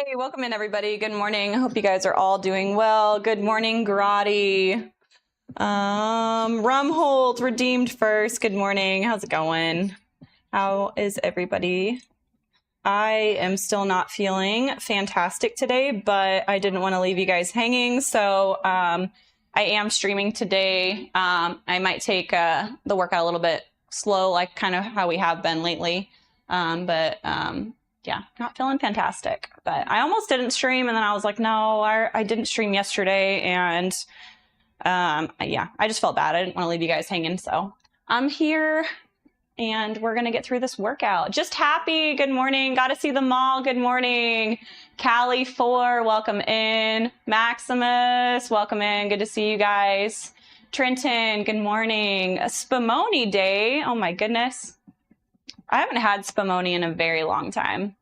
Hey, welcome in everybody. Good morning. I hope you guys are all doing well. Good morning, Grotti. Rumhold redeemed first. Good morning. How's it going? How is everybody? I am still not feeling fantastic today, but I didn't want to leave you guys hanging. So I am streaming today. I might take the workout a little bit slow, like kind of how we have been lately. Yeah, not feeling fantastic, but I almost didn't stream. And then I was like, no, I didn't stream yesterday. And yeah, I just felt bad. I didn't want to leave you guys hanging. So I'm here and we're going to get through this workout. Just happy. Good morning. Got to see them all. Good morning. Callie 4, welcome in. Maximus, welcome in. Good to see you guys. Trenton, good morning. A Spumoni day. Oh my goodness. I haven't had Spumoni in a very long time.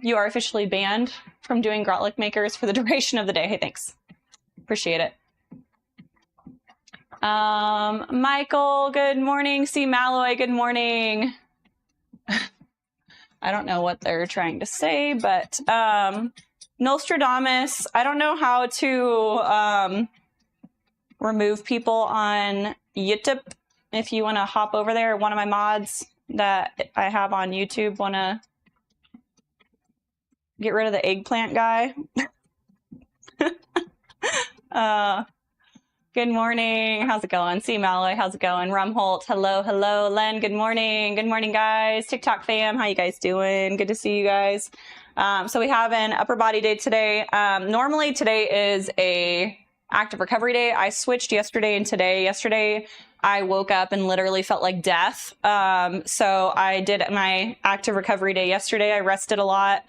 You are officially banned from doing grotlick makers for the duration of the day. Hey, thanks. Appreciate it. Michael, good morning. C. Malloy, good morning. I don't know what they're trying to say, but Nostradamus, I don't know how to remove people on YouTube. If you want to hop over there, one of my mods that I have on YouTube want to get rid of the eggplant guy. Good morning. How's it going? C. Malloy, how's it going? Rumholt, hello, hello. Len, good morning. Good morning, guys. TikTok fam, how you guys doing? Good to see you guys. So we have an upper body day today. Normally today is a active recovery day. I switched yesterday and today. Yesterday, I woke up and literally felt like death. So I did my active recovery day yesterday. I rested a lot.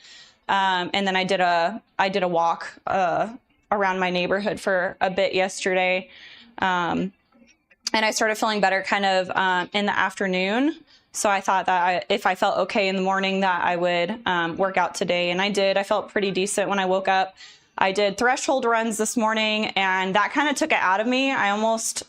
And then I did a walk around my neighborhood for a bit yesterday. And I started feeling better kind of in the afternoon. So I thought that if I felt okay in the morning that I would work out today. And I did. I felt pretty decent when I woke up. I did threshold runs this morning and that kind of took it out of me. I almost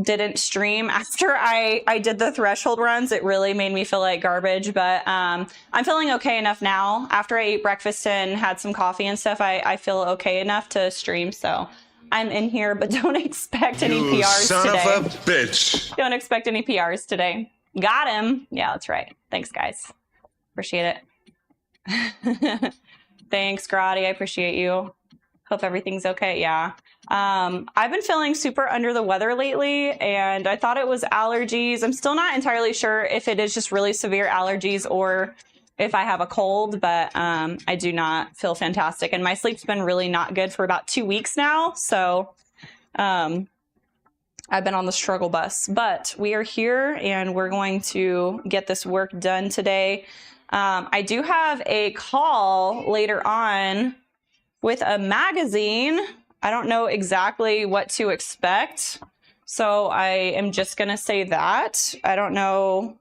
didn't stream after I did the threshold runs. It really made me feel like garbage, but I'm feeling okay enough now. After I ate breakfast and had some coffee and stuff, I feel okay enough to stream. So I'm in here, but don't expect any PRs today. Son of a bitch. Don't expect any PRs today. Got him. Yeah, that's right. Thanks, guys. Appreciate it. Thanks, Grotti. I appreciate you. Hope everything's okay. Yeah. I've been feeling super under the weather lately, and I thought it was allergies. I'm still not entirely sure if it is just really severe allergies or if I have a cold, but I do not feel fantastic. And my sleep's been really not good for about 2 weeks now. So I've been on the struggle bus, but we are here and we're going to get this work done today. I do have a call later on with a magazine. I don't know exactly what to expect, so I am just gonna say that. I don't know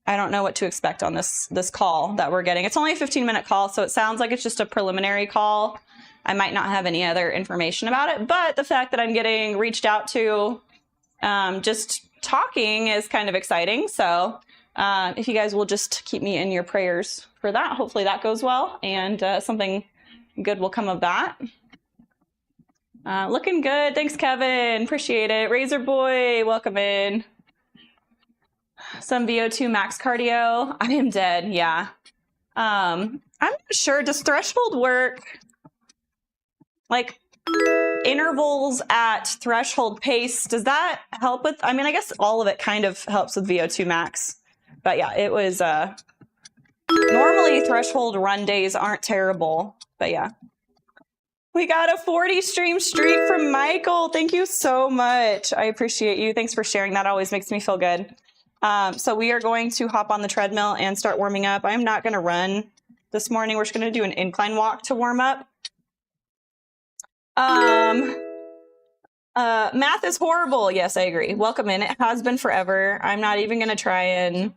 what to expect on this call that we're getting. It's only a 15-minute call, so it sounds like it's just a preliminary call. I might not have any other information about it, but the fact that I'm getting reached out to just talking is kind of exciting. So if you guys will just keep me in your prayers for that, hopefully that goes well and something good will come of that. Looking good. Thanks, Kevin. Appreciate it. Razor Boy, welcome in. Some VO2 max cardio. I am dead. Yeah. I'm not sure. Does threshold work? Like intervals at threshold pace, does that help with? I mean, I guess all of it kind of helps with VO2 max. But yeah, it was normally threshold run days aren't terrible. But yeah. We got a 40 stream streak from Michael. Thank you so much. I appreciate you. Thanks for sharing. That always makes me feel good. So we are going to hop on the treadmill and start warming up. I'm not going to run this morning. We're just going to do an incline walk to warm up. Math is horrible. Yes, I agree. Welcome in. It has been forever. I'm not even going to try and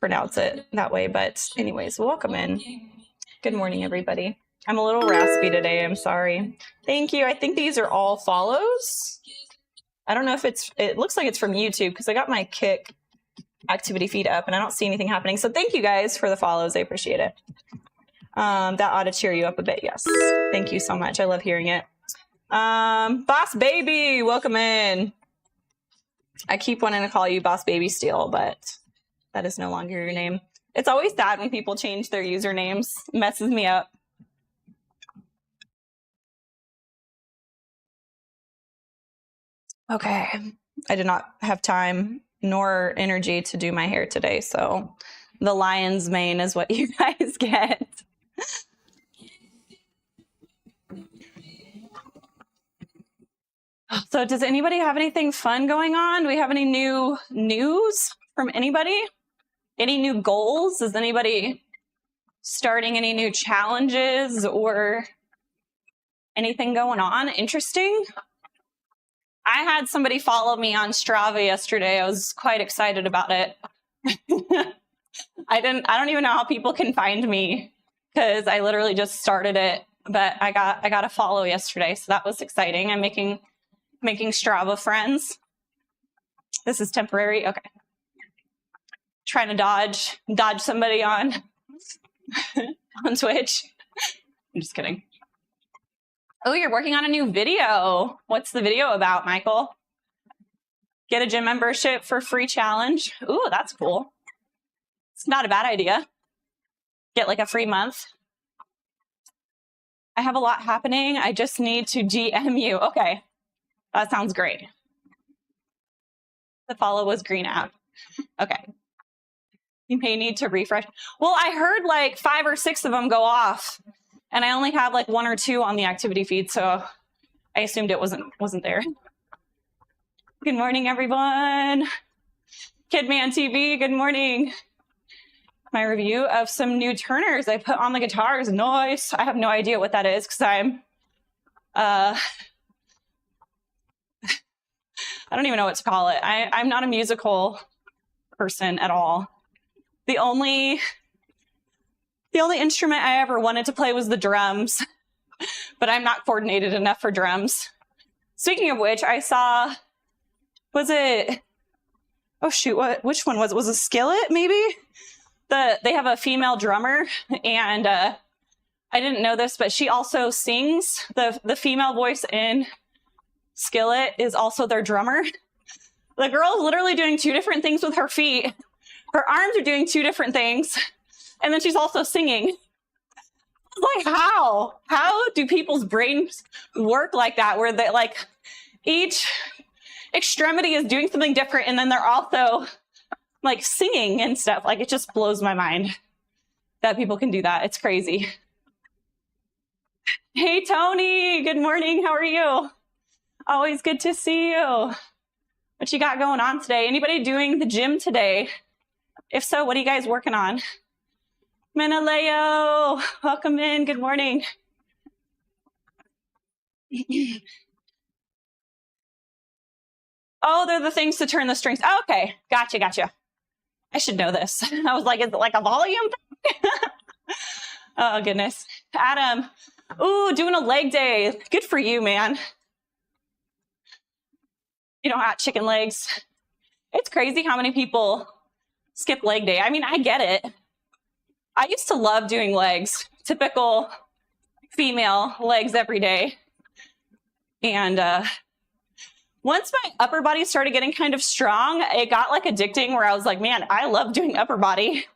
pronounce it that way. But anyways, welcome in. Good morning, everybody. I'm a little raspy today. I'm sorry. Thank you. I think these are all follows. I don't know if it looks like it's from YouTube because I got my kick activity feed up and I don't see anything happening. So thank you guys for the follows. I appreciate it. That ought to cheer you up a bit. Yes. Thank you so much. I love hearing it. Boss Baby, welcome in. I keep wanting to call you Boss Baby Steel, but that is no longer your name. It's always sad when people change their usernames. It messes me up. Okay. I did not have time nor energy to do my hair today, so the lion's mane is what you guys get. So does anybody have anything fun going on? Do we have any new news from anybody? Any new goals? Is anybody starting any new challenges or anything going on interesting? I had somebody follow me on Strava yesterday. I was quite excited about it. I don't even know how people can find me because I literally just started it, but I got a follow yesterday, so that was exciting. I'm making Strava friends. This is temporary. Okay. Trying to dodge somebody on on Twitch. I'm just kidding. Oh, you're working on a new video. What's the video about, Michael? Get a gym membership for free challenge. Ooh, that's cool. It's not a bad idea. Get like a free month. I have a lot happening. I just need to GM you. Okay. That sounds great. The follow was green app. Okay. You may need to refresh. Well, I heard like 5 or 6 of them go off, and I only have like 1 or 2 on the activity feed, so I assumed it wasn't there. Good morning, everyone. Kidman TV, good morning. My review of some new turners I put on the guitars. Nice. I have no idea what that is because I'm I don't even know what to call it. I'm not a musical person at all. The only instrument I ever wanted to play was the drums, but I'm not coordinated enough for drums. Speaking of which, I saw, was it, oh shoot, which one was it? Was it Skillet maybe? They have a female drummer, and I didn't know this, but she also sings. The female voice in Skillet is also their drummer. The girl's literally doing 2 different things with her feet. Her arms are doing 2 different things. And then she's also singing. Like, how do people's brains work like that? Where they like each extremity is doing something different. And then they're also like singing and stuff. Like, it just blows my mind that people can do that. It's crazy. Hey, Tony, good morning. How are you? Always good to see you. What you got going on today? Anybody doing the gym today? If so, what are you guys working on? Menaleo, welcome in. Good morning. Oh, they're the things to turn the strings. Oh, okay, gotcha. I should know this. I was like, is it like a volume thing? Oh, goodness. Adam, ooh, doing a leg day. Good for you, man. You know, hot chicken legs. It's crazy how many people skip leg day. I mean, I get it. I used to love doing legs, typical female legs every day. And once my upper body started getting kind of strong, it got like addicting where I was like, man, I love doing upper body.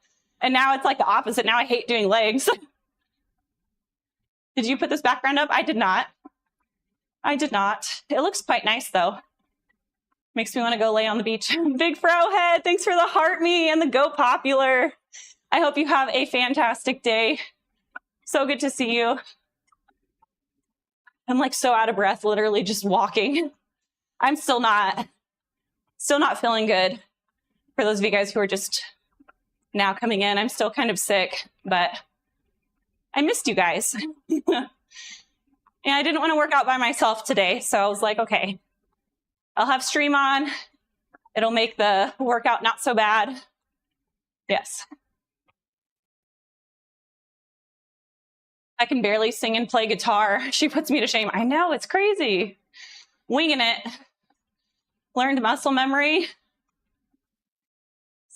And now it's like the opposite. Now I hate doing legs. Did you put this background up? I did not. It looks quite nice though. Makes me want to go lay on the beach. Big Fro Head, thanks for the heart me and the Go Popular. I hope you have a fantastic day. So good to see you. I'm like so out of breath, literally just walking. I'm still not feeling good. For those of you guys who are just now coming in, I'm still kind of sick, but I missed you guys. And I didn't want to work out by myself today, so I was like, okay, I'll have stream on. It'll make the workout not so bad. Yes. I can barely sing and play guitar. She puts me to shame. I know, it's crazy. Winging it. Learned muscle memory.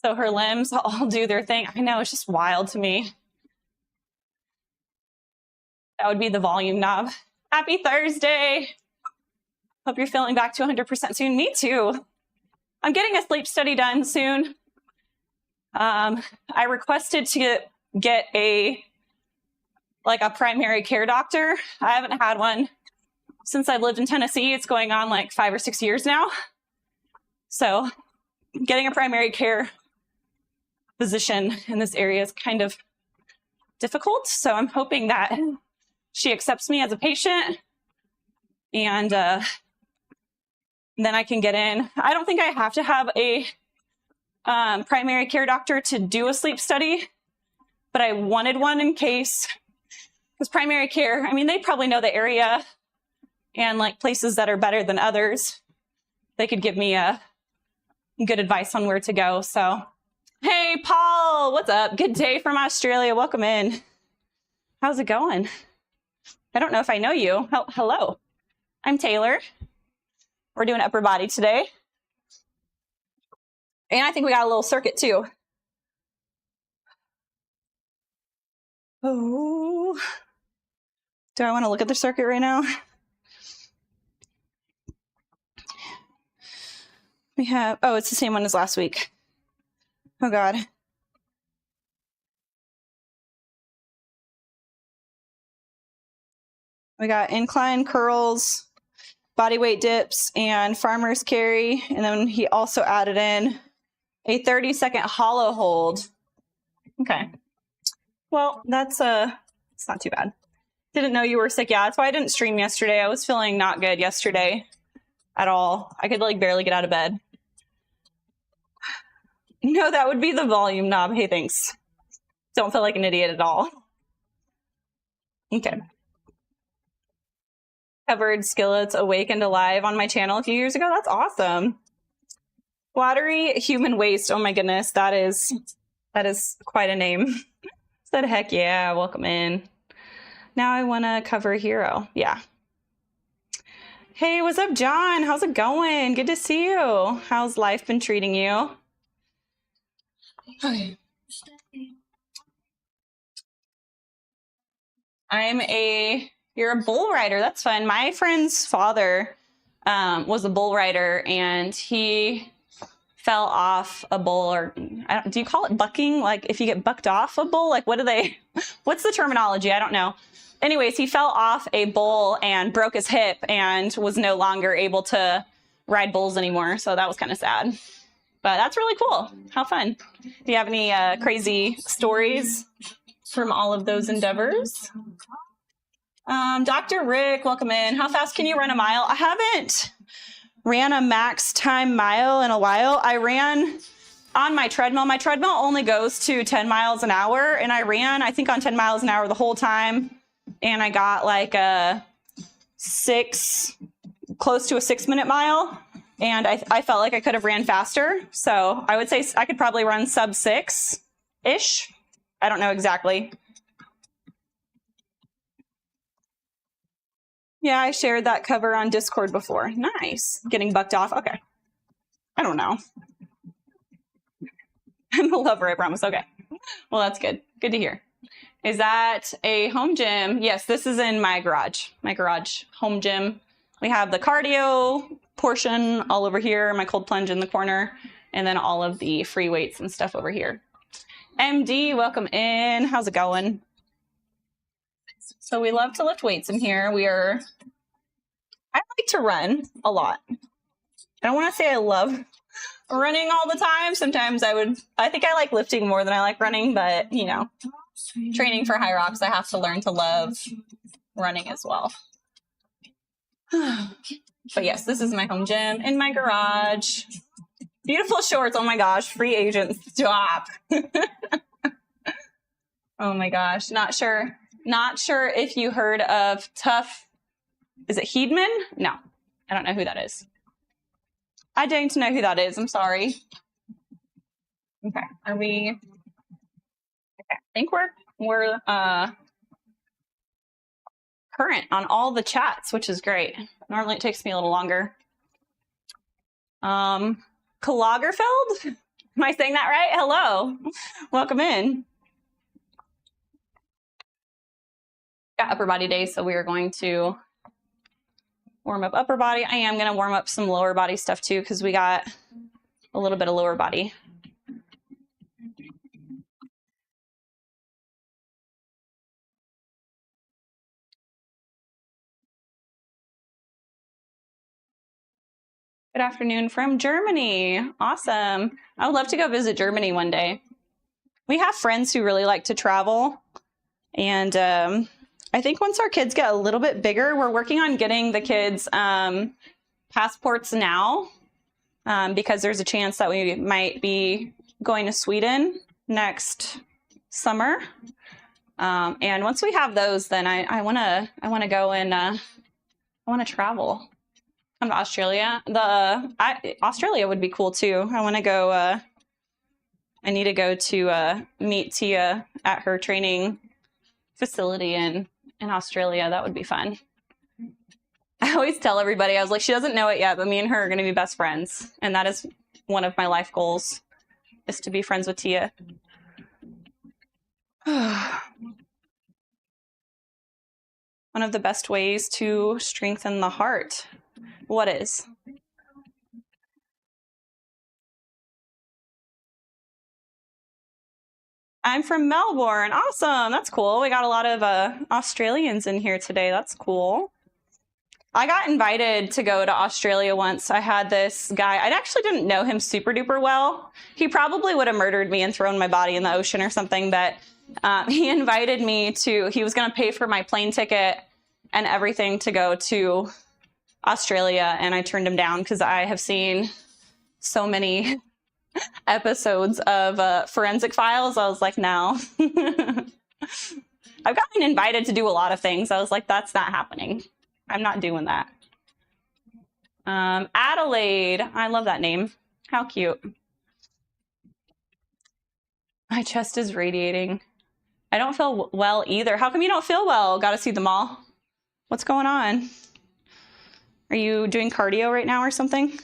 So her limbs all do their thing. I know, it's just wild to me. That would be the volume knob. Happy Thursday. Hope you're feeling back to 100% soon. Me too. I'm getting a sleep study done soon. I requested to get a primary care doctor. I haven't had one since I've lived in Tennessee. It's going on like 5 or 6 years now. So getting a primary care physician in this area is kind of difficult. So I'm hoping that she accepts me as a patient, and then I can get in. I don't think I have to have a primary care doctor to do a sleep study, but I wanted one in case, because primary care, I mean, they probably know the area and like places that are better than others. They could give me a good advice on where to go. So, hey, Paul, what's up? Good day from Australia. Welcome in. How's it going? I don't know if I know you. Hello, I'm Taylor. We're doing upper body today. And I think we got a little circuit too. Oh, do I want to look at the circuit right now? We have, oh, it's the same one as last week. Oh God. We got incline curls, body weight dips, and farmer's carry. And then he also added in a 30-second hollow hold. Okay. Well, it's not too bad. Didn't know you were sick. Yeah, that's why I didn't stream yesterday. I was feeling not good yesterday at all. I could like barely get out of bed. No, that would be the volume knob. Hey, thanks. Don't feel like an idiot at all. Okay. Covered skillets awake and alive on my channel a few years ago. That's awesome. Watery human waste. Oh my goodness, that is quite a name. Said heck yeah, welcome in. Now I want to cover Hero. Yeah. Hey, what's up, John? How's it going? Good to see you. How's life been treating you? Okay. You're a bull rider. That's fun. My friend's father was a bull rider, and he fell off a bull, or do you call it bucking? Like if you get bucked off a bull, like what's the terminology? I don't know. Anyways, he fell off a bull and broke his hip and was no longer able to ride bulls anymore. So that was kind of sad, but that's really cool. How fun. Do you have any crazy stories from all of those endeavors? Dr. Rick, welcome in. How fast can you run a mile? I haven't ran a max time mile in a while. I ran on my treadmill. My treadmill only goes to 10 miles an hour, and I ran, I think, on 10 miles an hour the whole time, and I got like close to a 6-minute mile, and I felt like I could have ran faster. So I would say I could probably run sub 6-ish. I don't know exactly. Yeah, I shared that cover on Discord before. Nice. Getting bucked off. Okay. I don't know. I'm a lover, I promise. Okay. Well, that's good. Good to hear. Is that a home gym? Yes, this is in my garage. My garage home gym. We have the cardio portion all over here, my cold plunge in the corner, and then all of the free weights and stuff over here. MD, welcome in. How's it going? So we love to lift weights in here. I like to run a lot. I don't want to say I love running all the time. Sometimes I think I like lifting more than I like running, but you know, training for HYROX, I have to learn to love running as well. But yes, this is my home gym in my garage. Beautiful shorts. Oh my gosh, free agent, stop. Oh my gosh, not sure if you heard of Tough. Is it Heedman? No, I don't know who that is. I don't know who that is. I'm sorry. Okay, are we? Okay, I think we're current on all the chats, which is great. Normally it takes me a little longer. Kalagerfeld? Am I saying that right? Hello. Welcome in. Got upper body day, so we are going to warm up upper body. I am going to warm up some lower body stuff too, because we got a little bit of lower body. Good afternoon from Germany. Awesome. I would love to go visit Germany one day. We have friends who really like to travel. And I think once our kids get a little bit bigger, we're working on getting the kids passports now because there's a chance that we might be going to Sweden next summer. And once we have those, then I want to go and I want to travel. Come to Australia. Australia would be cool too. I want to go. I need to go to meet Tia at her training facility in Australia. That would be fun. I always tell everybody, I was like, she doesn't know it yet, but me and her are going to be best friends, and that is one of my life goals, is to be friends with Tia. One of the best ways to strengthen the heart. What is? I'm from Melbourne. Awesome. That's cool. We got a lot of Australians in here today. That's cool. I got invited to go to Australia once. I had this guy. I actually didn't know him super duper well. He probably would have murdered me and thrown my body in the ocean or something, but he invited me to, he was going to pay for my plane ticket and everything to go to Australia, and I turned him down because I have seen so many episodes of Forensic Files. I was like, no. I've gotten invited to do a lot of things. I was like, that's not happening. I'm not doing that. Adelaide. I love that name. How cute. My chest is radiating. I don't feel well either. How come you don't feel well? Got to see them all. What's going on? Are you doing cardio right now or something?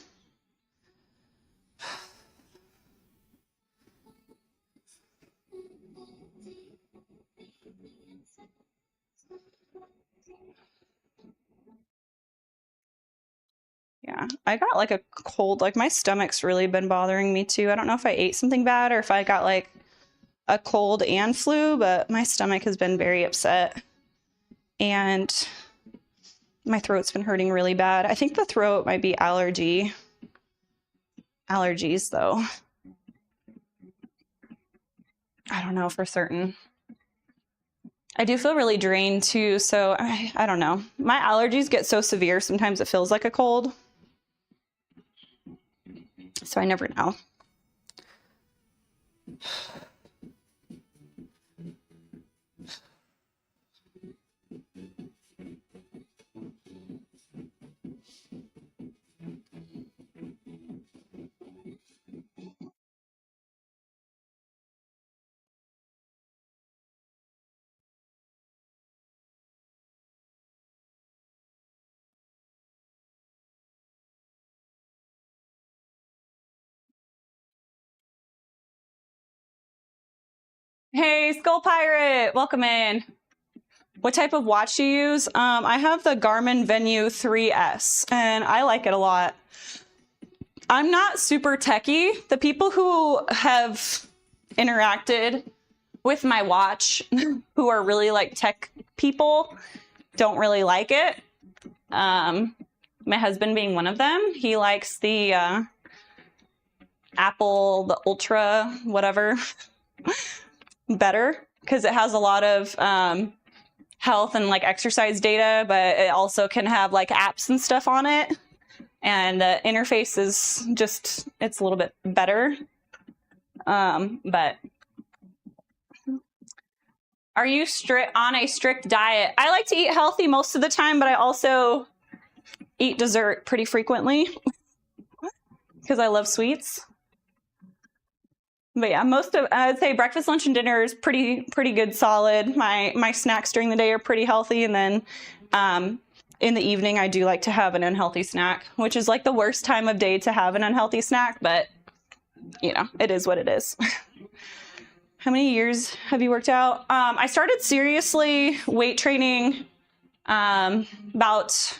Yeah, I got like a cold, like my stomach's really been bothering me too. I don't know if I ate something bad or if I got like a cold and flu, but my stomach has been very upset. And my throat's been hurting really bad. I think the throat might be allergies though. I don't know for certain. I do feel really drained too, so I don't know. My allergies get so severe, sometimes it feels like a cold. So I never know. Hey, Skull Pirate, welcome in. What type of watch do you use? I have the Garmin Venue 3S, and I like it a lot. I'm not super techie. The people who have interacted with my watch, who are really like tech people, don't really like it. My husband being one of them. He likes the Apple, the Ultra, whatever, better because it has a lot of health and like exercise data, but it also can have like apps and stuff on it. And the interface is just, it's a little bit better. But are you on a strict diet? I like to eat healthy most of the time, but I also eat dessert pretty frequently because I love sweets. But yeah, I'd say breakfast, lunch, and dinner is pretty good, solid. My snacks during the day are pretty healthy, and then in the evening I do like to have an unhealthy snack, which is like the worst time of day to have an unhealthy snack, but you know, it is what it is. How many years have you worked out? I started seriously weight training about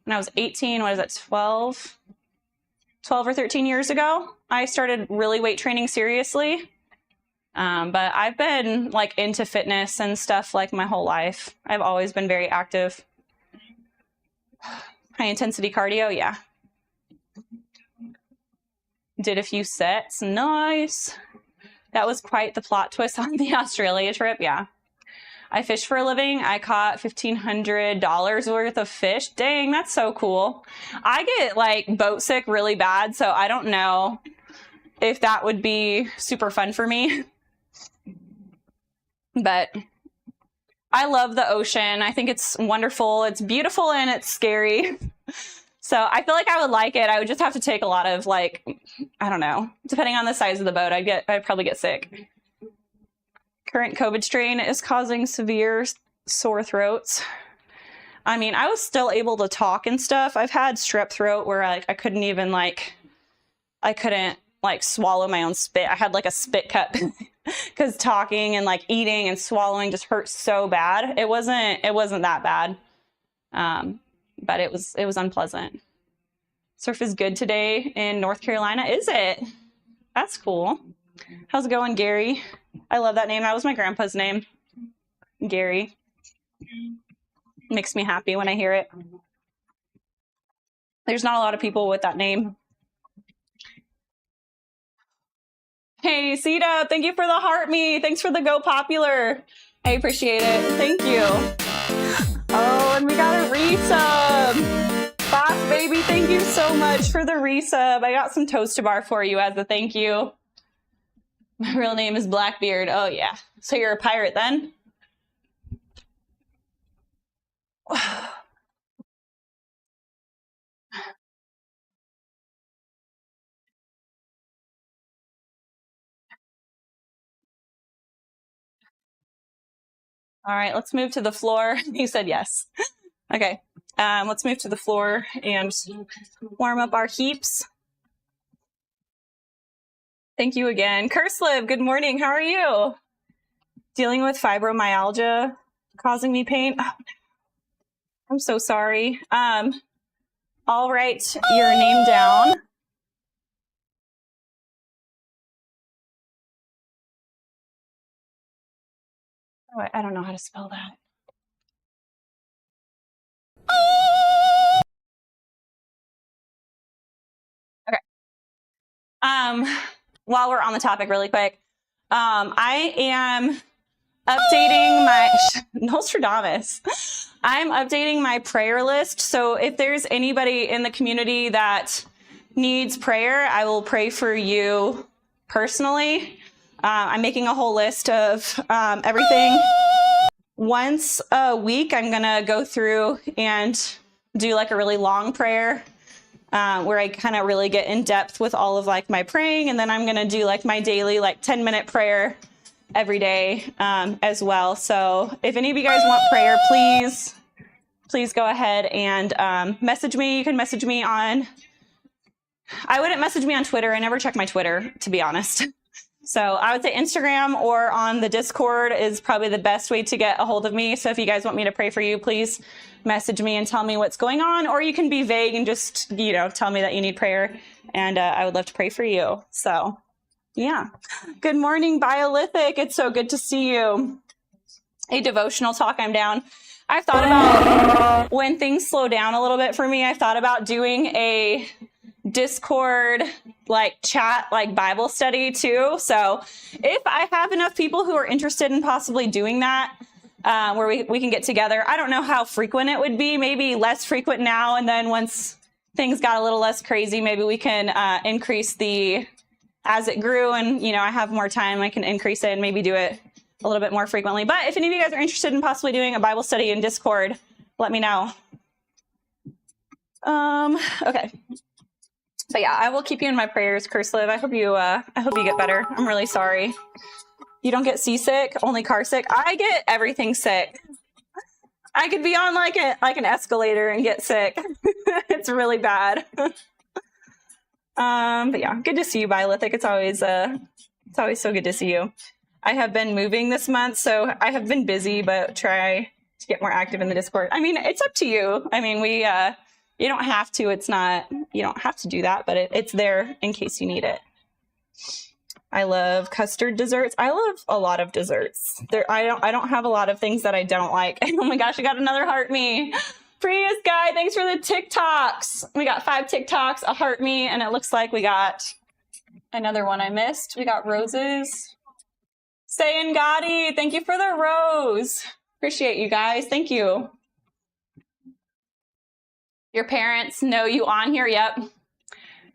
when I was 18, what is that, 12 or 13 years ago. I started really weight training seriously. But I've been like into fitness and stuff like my whole life. I've always been very active. High intensity cardio, yeah. Did a few sets, nice. That was quite the plot twist on the Australia trip, yeah. I fish for a living. I caught $1,500 worth of fish. Dang, that's so cool. I get like boat sick really bad, so I don't know if that would be super fun for me. But I love the ocean. I think it's wonderful. It's beautiful and it's scary. So I feel like I would like it. I would just have to take a lot of like, I don't know, depending on the size of the boat, I'd probably get sick. Current COVID strain is causing severe sore throats. I mean, I was still able to talk and stuff. I've had strep throat where I couldn't even like, I couldn't like swallow my own spit. I had like a spit cut because talking and like eating and swallowing just hurt so bad. It wasn't that bad. But it was unpleasant. Surf is good today in North Carolina. Is it? That's cool. How's it going, Gary? I love that name. That was my grandpa's name. Gary. Makes me happy when I hear it. There's not a lot of people with that name. Hey, Sita, thank you for the heart me. Thanks for the go popular. I appreciate it. Thank you. Oh, and we got a resub. Boss baby, thank you so much for the resub. I got some toast bar for you as a thank you. My real name is Blackbeard. Oh, yeah. So you're a pirate then? All right, let's move to the floor. You said yes. Okay, let's move to the floor and warm up our heaps. Thank you again. Cursive, good morning. How are you? Dealing with fibromyalgia causing me pain? Oh, I'm so sorry. I'll write your name down. Oh, I don't know how to spell that. Okay. While we're on the topic really quick, I am updating my Nostradamus. I'm updating my prayer list. So if there's anybody in the community that needs prayer, I will pray for you personally. I'm making a whole list of everything. Once a week, I'm gonna go through and do like a really long prayer where I kind of really get in depth with all of like my praying. And then I'm gonna do like my daily like 10-minute prayer every day as well. So if any of you guys want prayer, please go ahead and message me. You can message me on, I wouldn't message me on Twitter. I never check my Twitter, to be honest. So I would say Instagram or on the Discord is probably the best way to get a hold of me. So if you guys want me to pray for you, please message me and tell me what's going on, or you can be vague and just, you know, tell me that you need prayer, and I would love to pray for you. So yeah. Good morning, Biolithic. It's so good to see you. A devotional talk, I'm down. I've thought about when things slow down a little bit for me, I've thought about doing a Discord like chat, like Bible study too. So if I have enough people who are interested in possibly doing that, where we can get together, I don't know how frequent it would be, maybe less frequent now. And then once things got a little less crazy, maybe we can increase the, as it grew and, you know, I have more time, I can increase it and maybe do it a little bit more frequently. But if any of you guys are interested in possibly doing a Bible study in Discord, let me know. Okay. But yeah, I will keep you in my prayers, Cursive. I hope you get better. I'm really sorry. You don't get seasick, only car sick. I get everything sick. I could be on like an escalator and get sick. It's really bad. But yeah, good to see you, Biolithic. It's always so good to see you. I have been moving this month, so I have been busy, but try to get more active in the Discord. I mean, it's up to you. I mean, you don't have to. You don't have to do that, but it's there in case you need it. I love custard desserts. I love a lot of desserts. I don't have a lot of things that I don't like. Oh my gosh, I got another heart me. Prius guy, thanks for the TikToks. We got 5 TikToks, a heart me, and it looks like we got another one I missed. We got roses. Sayin Gotti, thank you for the rose. Appreciate you guys. Thank you. Your parents know you on here? Yep.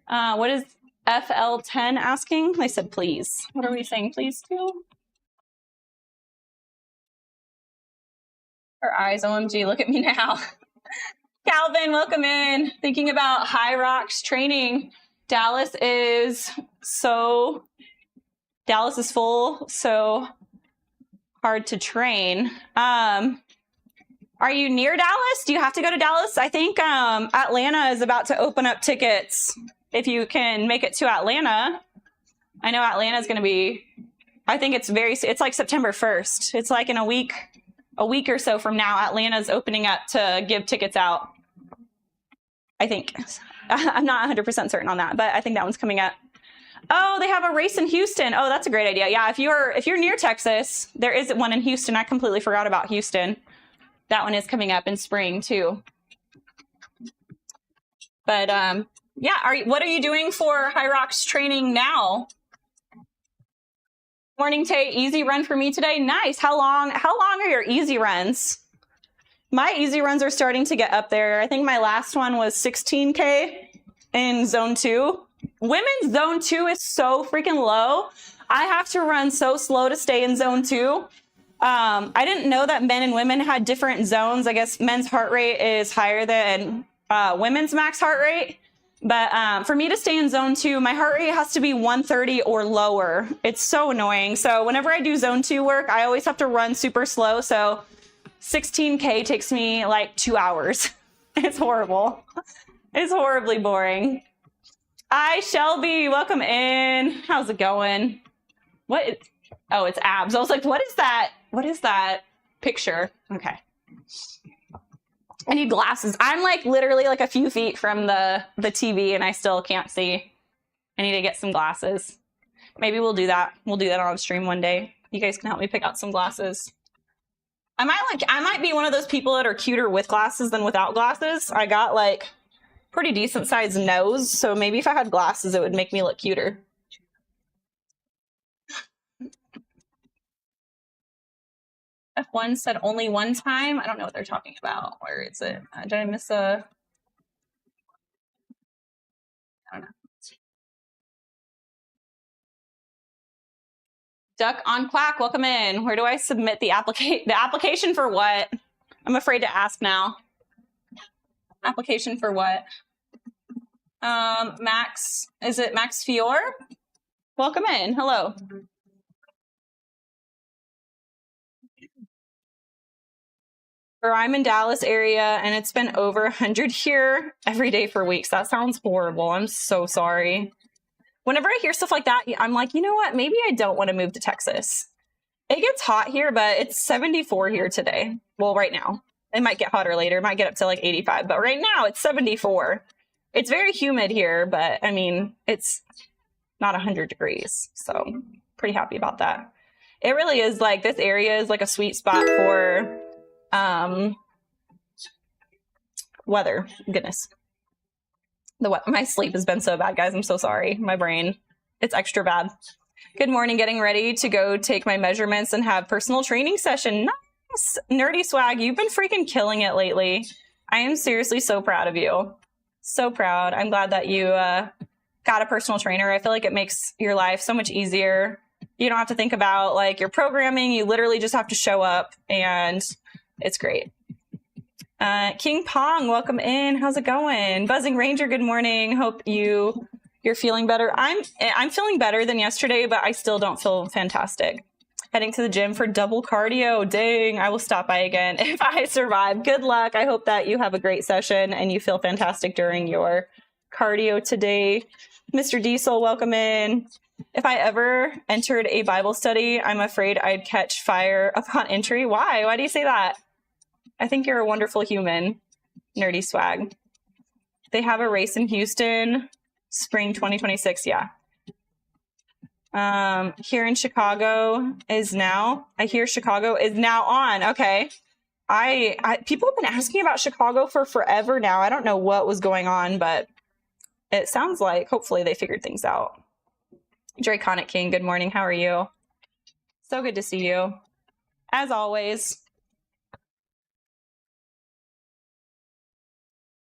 What is FL10 asking? They said please. What are we saying please to? Her eyes, OMG, look at me now. Calvin, welcome in. Thinking about HYROX training. Dallas is full, so hard to train. Are you near Dallas? Do you have to go to Dallas? I think Atlanta is about to open up tickets. If you can make it to Atlanta. I know Atlanta is going to be, I think it's like September 1st. It's like in a week or so from now, Atlanta's opening up to give tickets out. I think. I'm not 100% certain on that, but I think that one's coming up. Oh, they have a race in Houston. Oh, that's a great idea. Yeah, if you're near Texas, there is one in Houston. I completely forgot about Houston. That one is coming up in spring too. But yeah, what are you doing for HYROX training now? Morning, Tay. Easy run for me today. Nice. How long are your easy runs? My easy runs are starting to get up there. I think my last one was 16K in zone 2. Women's zone 2 is so freaking low. I have to run so slow to stay in zone 2. I didn't know that men and women had different zones. I guess men's heart rate is higher than women's max heart rate. But for me to stay in zone 2, my heart rate has to be 130 or lower. It's so annoying. So whenever I do zone 2 work, I always have to run super slow. So 16K takes me like 2 hours. It's horrible. It's horribly boring. Hi, Shelby. Welcome in. How's it going? Oh, it's abs. I was like, what is that? What is that picture? Okay. I need glasses. I'm like literally like a few feet from the TV and I still can't see. I need to get some glasses. Maybe we'll do that. We'll do that on stream one day. You guys can help me pick out some glasses. I might be one of those people that are cuter with glasses than without glasses. I got like pretty decent sized nose, so maybe if I had glasses, it would make me look cuter. F1 said only one time. I don't know what they're talking about. Where is it? Did I miss a? I don't know. Duck on Quack, welcome in. Where do I submit the application for what? I'm afraid to ask now. Application for what? Max, is it Max Fior? Welcome in. Hello. I'm in Dallas area and it's been over 100 here every day for weeks. That sounds horrible. I'm so sorry. Whenever I hear stuff like that, I'm like, you know what? Maybe I don't want to move to Texas. It gets hot here, but it's 74 here today. Well, right now. It might get hotter later. It might get up to like 85, but right now it's 74. It's very humid here, but I mean, it's not 100 degrees. So pretty happy about that. It really is like, this area is like a sweet spot for weather. Goodness. My sleep has been so bad, guys. I'm so sorry. My brain, it's extra bad. Good morning. Getting ready to go take my measurements and have personal training session. Nice. Nerdy Swag, you've been freaking killing it lately. I am seriously so proud of you. So proud. I'm glad that you got a personal trainer. I feel like it makes your life so much easier. You don't have to think about like your programming. You literally just have to show up and it's great. King Pong, welcome in. How's it going? Buzzing Ranger, good morning. Hope you're feeling better. I'm feeling better than yesterday, but I still don't feel fantastic. Heading to the gym for double cardio. Dang, I will stop by again if I survive. Good luck. I hope that you have a great session and you feel fantastic during your cardio today. Mr. Diesel, welcome in. If I ever entered a Bible study, I'm afraid I'd catch fire upon entry. Why? Why do you say that? I think you're a wonderful human. Nerdy swag. They have a race in Houston, spring 2026. Yeah. Here in Chicago is now. I hear Chicago is now on. Okay. People have been asking about Chicago for forever now. I don't know what was going on, but it sounds like hopefully they figured things out. Draconic King, good morning. How are you? So good to see you. As always.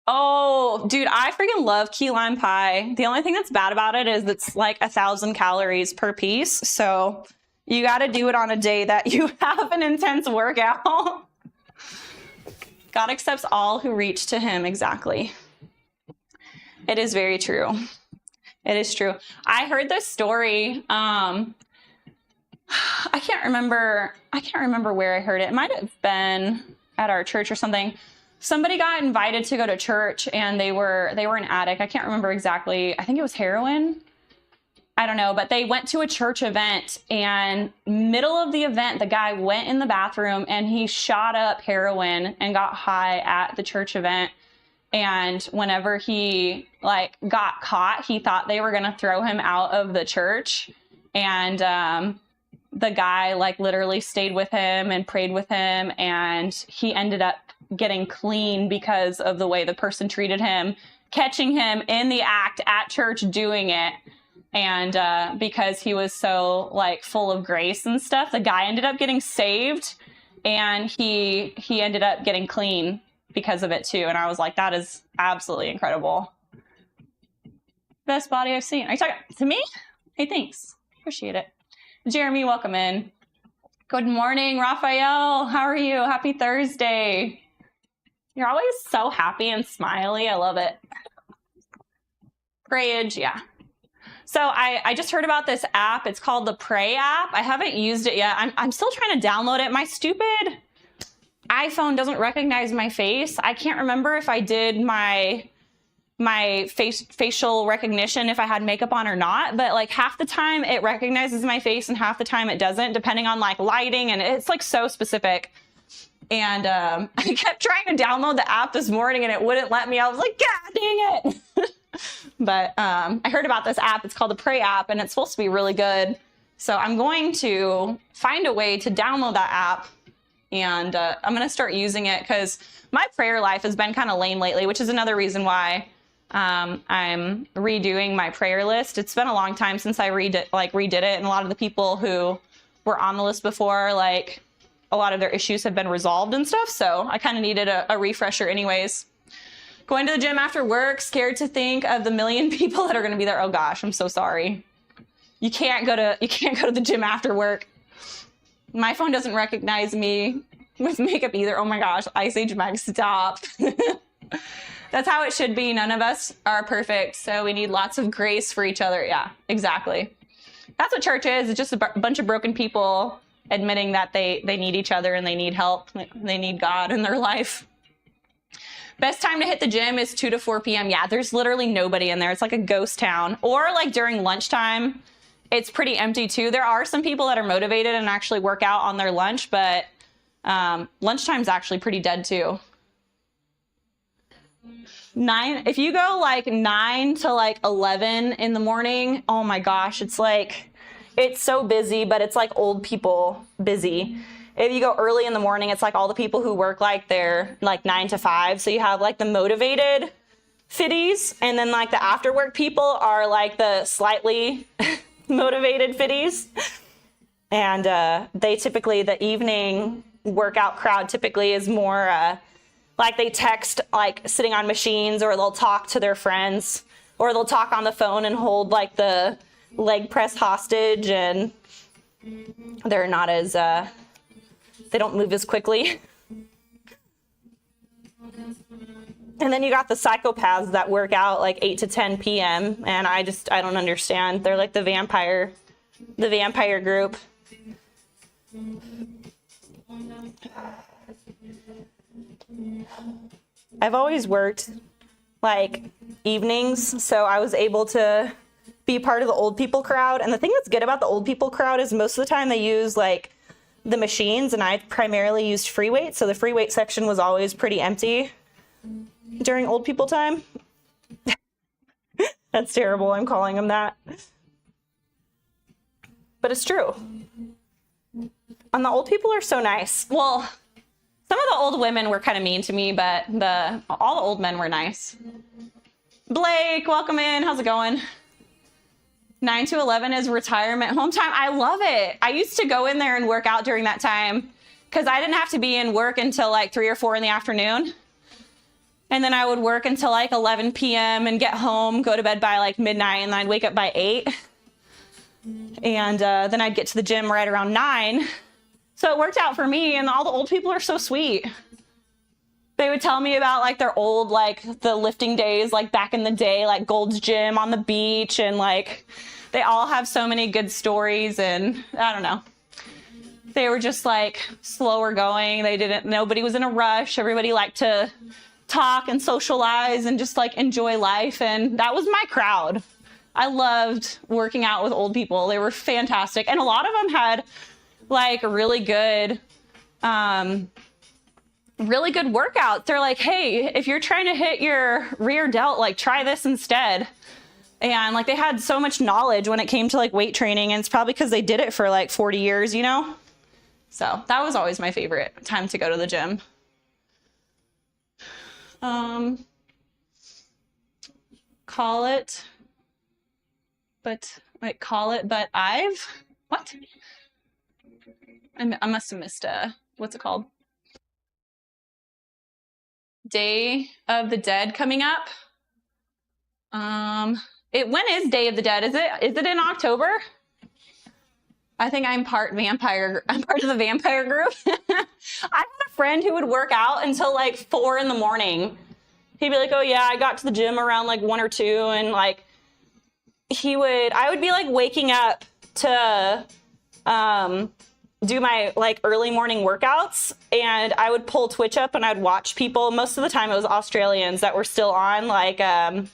Oh, dude, I freaking love key lime pie. The only thing that's bad about it is it's like 1,000 calories per piece. So you got to do it on a day that you have an intense workout. God accepts all who reach to him. Exactly. It is very true. It is true. I heard this story. I can't remember where I heard it. It might have been at our church or something. Somebody got invited to go to church and they were an addict. I can't remember exactly. I think it was heroin. I don't know, but they went to a church event, and middle of the event, the guy went in the bathroom and he shot up heroin and got high at the church event. And whenever he got caught, he thought they were going to throw him out of the church. And the guy literally stayed with him and prayed with him, and he ended up getting clean because of the way the person treated him, catching him in the act at church doing it. And because he was so full of grace and stuff, the guy ended up getting saved, and he ended up getting clean because of it too. And I was like, that is absolutely incredible. Best body I've seen. Are you talking to me? Hey, thanks. Appreciate it. Jeremy, welcome in. Good morning, Raphael. How are you? Happy Thursday. You're always so happy and smiley. I love it. Prayage, yeah. So I just heard about this app. It's called the Pray app. I haven't used it yet. I'm still trying to download it. My stupid iPhone doesn't recognize my face. I can't remember if I did my facial recognition, if I had makeup on or not, but half the time it recognizes my face and half the time it doesn't, depending on lighting, and it's so specific. And I kept trying to download the app this morning and it wouldn't let me. I was like, God dang it. But I heard about this app. It's called the Pray app, and it's supposed to be really good. So I'm going to find a way to download that app, and I'm going to start using it because my prayer life has been kind of lame lately, which is another reason why I'm redoing my prayer list. It's been a long time since I redid it, and a lot of the people who were on the list before, a lot of their issues have been resolved and stuff. So I kind of needed a refresher anyways. Going to the gym after work, scared to think of the million people that are going to be there. Oh gosh, I'm so sorry. You can't go to the gym after work. My phone doesn't recognize me with makeup either. Oh my gosh, Ice Age Mag, stop. That's how it should be. None of us are perfect, so we need lots of grace for each other. Yeah, exactly. That's what church is. It's just a bunch of broken people admitting that they need each other and they need help. They need God in their life. Best time to hit the gym is 2 to 4 p.m. Yeah, there's literally nobody in there. It's like a ghost town. Or during lunchtime, it's pretty empty too. There are some people that are motivated and actually work out on their lunch, but lunchtime's actually pretty dead too. If you go 9 to 11 in the morning, oh my gosh, it's so busy, but it's old people busy. If you go early in the morning, it's all the people who work they're 9 to 5. So you have the motivated fitties, and then the after work people are the slightly motivated fitties. And they typically, the evening workout crowd typically is more they text sitting on machines, or they'll talk to their friends, or they'll talk on the phone and hold the leg press hostage, and they're not as they don't move as quickly. And then you got the psychopaths that work out 8 to 10 p.m. and I don't understand. They're the vampire group. I've always worked evenings, so I was able to be part of the old people crowd. And the thing that's good about the old people crowd is most of the time they use like the machines, and I primarily used free weight. So the free weight section was always pretty empty during old people time. That's terrible. I'm calling them that. But it's true. And the old people are so nice. Well, some of the old women were kind of mean to me, but all the old men were nice. Blake, welcome in. How's it going? 9 to 11 is retirement home time. I love it. I used to go in there and work out during that time because I didn't have to be in work until like 3 or 4 in the afternoon. And then I would work until like 11 p.m. and get home, go to bed by like midnight, and then I'd wake up by 8. And then I'd get to the gym right around 9. So it worked out for me, and all the old people are so sweet. They would tell me about like their old, like the lifting days, like back in the day, like Gold's Gym on the beach, and like they all have so many good stories, and I don't know. They were just like slower going. Nobody was in a rush. Everybody liked to talk and socialize and just like enjoy life, and that was my crowd. I loved working out with old people. They were fantastic, and a lot of them had like really good workouts. They're like, hey, if you're trying to hit your rear delt, like try this instead. And like they had so much knowledge when it came to like weight training, and it's probably because they did it for like 40 years, you know? So that was always my favorite time to go to the gym. Call it, but what? I must have missed what's it called? Day of the Dead coming up. When is Day of the Dead? Is it in October? I think I'm part vampire. I'm part of the vampire group. I had a friend who would work out until like 4 in the morning. He'd be like, oh yeah, I got to the gym around like 1 or 2, and like I would be like waking up to do my like early morning workouts, and I would pull Twitch up and I'd watch people. Most of the time it was Australians that were still on like is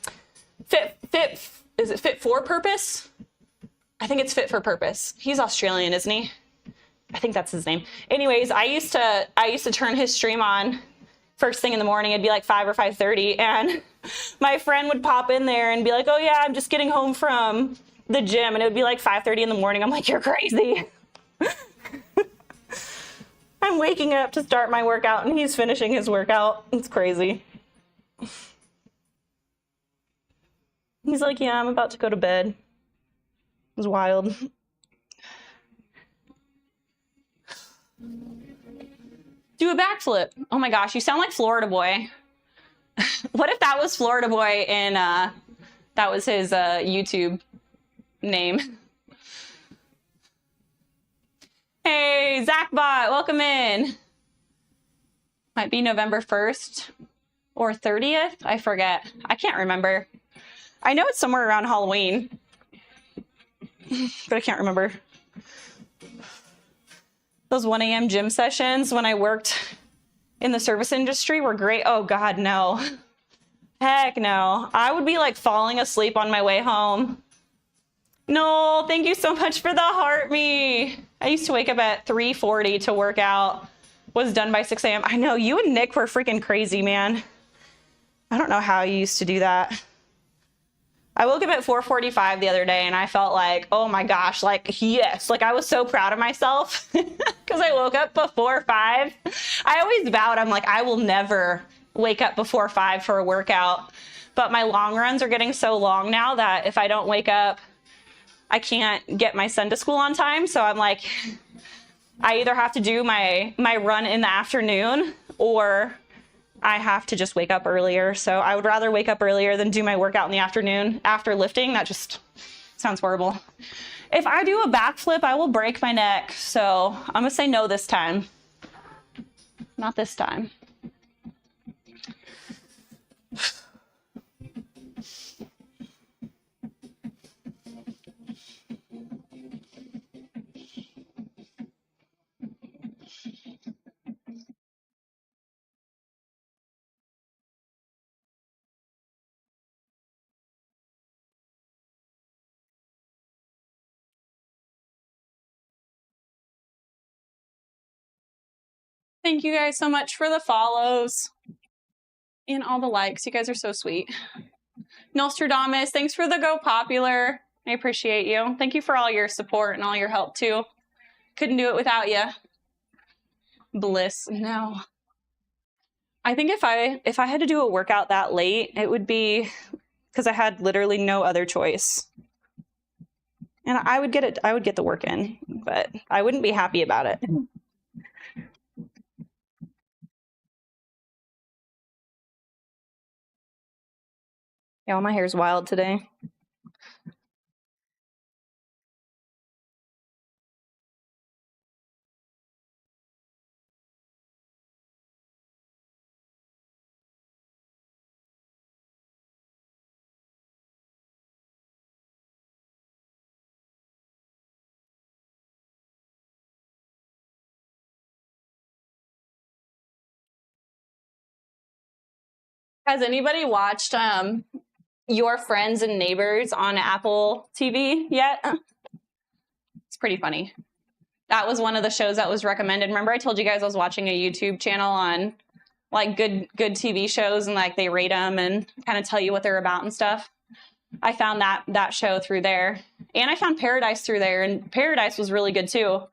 it Fit for Purpose? I think it's Fit for Purpose. He's Australian, isn't he? I think that's his name. Anyways, I used to turn his stream on first thing in the morning. It'd be like 5 or 5:30, and my friend would pop in there and be like, oh yeah, I'm just getting home from the gym, and it would be like 5:30 in the morning. I'm like, you're crazy. I'm waking up to start my workout, and he's finishing his workout. It's crazy. He's like, yeah, I'm about to go to bed. It was wild. Do a backflip. Oh my gosh, you sound like Florida Boy. What if that was Florida Boy and that was his YouTube name? Hey, Zachbot, welcome in. Might be November 1st or 30th. I forget. I can't remember. I know it's somewhere around Halloween, but I can't remember. Those 1 a.m. gym sessions when I worked in the service industry were great. Oh God, no. Heck no. I would be like falling asleep on my way home. No, thank you so much for the heart me. I used to wake up at 3:40 to work out. Was done by 6 a.m. I know, you and Nick were freaking crazy, man. I don't know how you used to do that. I woke up at 4:45 the other day, and I felt like, oh my gosh, like, yes. Like, I was so proud of myself because I woke up before 5. I always vowed, I'm like, I will never wake up before 5 for a workout. But my long runs are getting so long now that if I don't wake up, I can't get my son to school on time. So I'm like, I either have to do my run in the afternoon, or I have to just wake up earlier. So I would rather wake up earlier than do my workout in the afternoon after lifting. That just sounds horrible. If I do a backflip, I will break my neck. So I'm gonna say no this time. Not this time. Thank you guys so much for the follows and all the likes. You guys are so sweet. Nostradamus, thanks for the go popular. I appreciate you. Thank you for all your support and all your help too. Couldn't do it without you. Bliss. No. I think if I had to do a workout that late, it would be because I had literally no other choice. And I would get the work in, but I wouldn't be happy about it. Yeah, my hair's wild today. Has anybody watched Your Friends and Neighbors on Apple TV yet? It's pretty funny. That was one of the shows that was recommended. Remember I told you guys I was watching a YouTube channel on like good TV shows and like they rate them and kind of tell you what they're about and stuff. I found that show through there. And I found Paradise through there, and Paradise was really good too.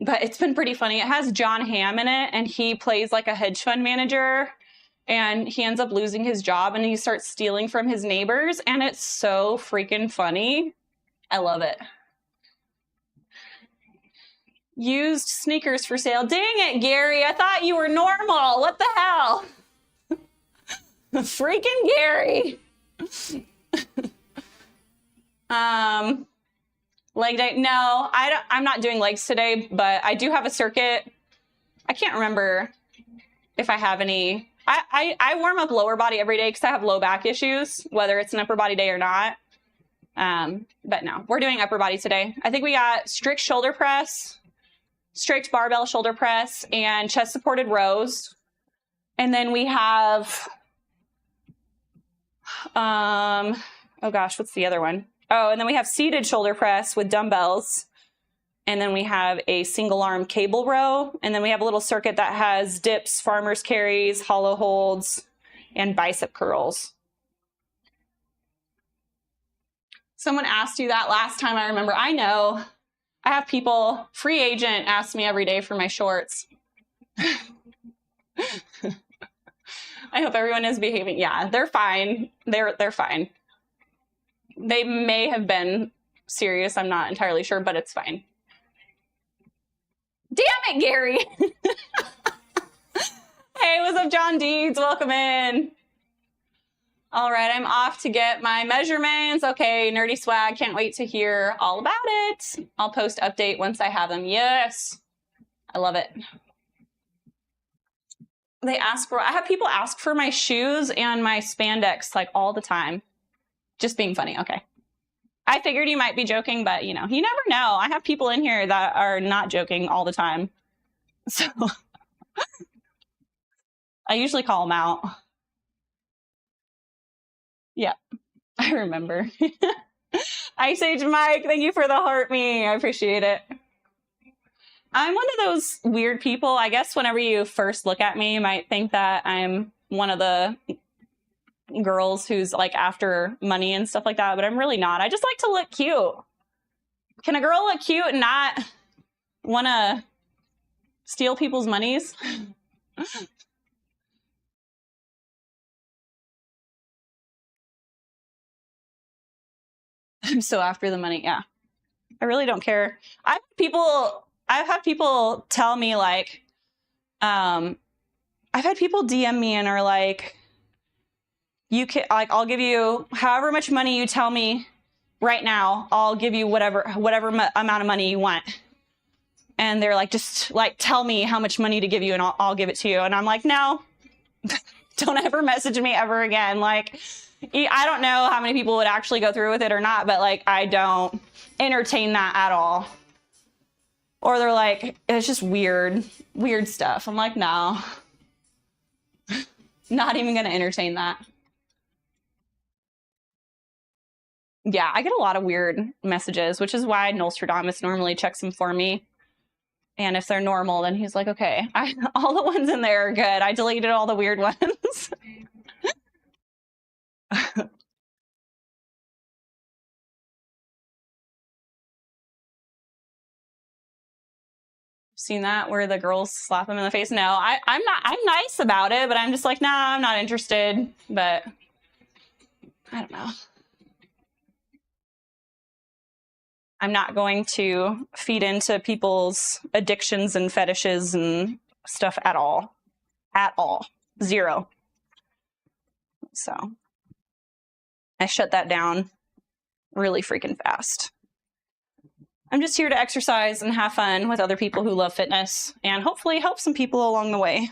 But it's been pretty funny. It has John Hamm in it, and he plays like a hedge fund manager, and he ends up losing his job, and he starts stealing from his neighbors, and it's so freaking funny. I love it. Used sneakers for sale. Dang it, Gary. I thought you were normal. What the hell? Freaking Gary. Leg day. No, I'm not doing legs today, but I do have a circuit. I can't remember if I have any. I warm up lower body every day because I have low back issues, whether it's an upper body day or not. But no, we're doing upper body today. I think we got strict shoulder press, strict barbell shoulder press, and chest supported rows. And then we have, oh gosh, what's the other one? Oh, and then we have seated shoulder press with dumbbells. And then we have a single arm cable row. And then we have a little circuit that has dips, farmer's carries, hollow holds, and bicep curls. Someone asked you that last time, I remember. I know. I have people, free agent asks me every day for my shorts. I hope everyone is behaving. Yeah, they're fine. They're fine. They may have been serious. I'm not entirely sure, but it's fine. Damn it, Gary. Hey, what's up, John Deeds? Welcome in. All right, I'm off to get my measurements. Okay, nerdy swag. Can't wait to hear all about it. I'll post update once I have them. Yes. I love it. They ask for, I have people ask for my shoes and my spandex like all the time. Just being funny. Okay. I figured you might be joking, but you know, you never know. I have people in here that are not joking all the time. So I usually call them out. Yeah, I remember. Ice Age Mike, thank you for the heart me. I appreciate it. I'm one of those weird people. I guess whenever you first look at me, you might think that I'm one of the girls who's like after money and stuff like that, but I'm really not. I just like to look cute. Can a girl look cute and not want to steal people's monies? I'm so after the money. Yeah, I really don't care. I've had people tell me like, I've had people DM me and are like, you can, like, I'll give you however much money you tell me right now. I'll give you whatever amount of money you want. And they're like, just like, tell me how much money to give you and I'll give it to you. And I'm like, no, don't ever message me ever again. Like, I don't know how many people would actually go through with it or not, but like, I don't entertain that at all. Or they're like, it's just weird stuff. I'm like, no, not even going to entertain that. Yeah, I get a lot of weird messages, which is why Nostradamus normally checks them for me. And if they're normal, then he's like, okay, all the ones in there are good. I deleted all the weird ones. Seen that where the girls slap him in the face? No, I'm nice about it, but I'm just like, nah, I'm not interested. But I don't know. I'm not going to feed into people's addictions and fetishes and stuff at all. At all. Zero. So I shut that down really freaking fast. I'm just here to exercise and have fun with other people who love fitness and hopefully help some people along the way.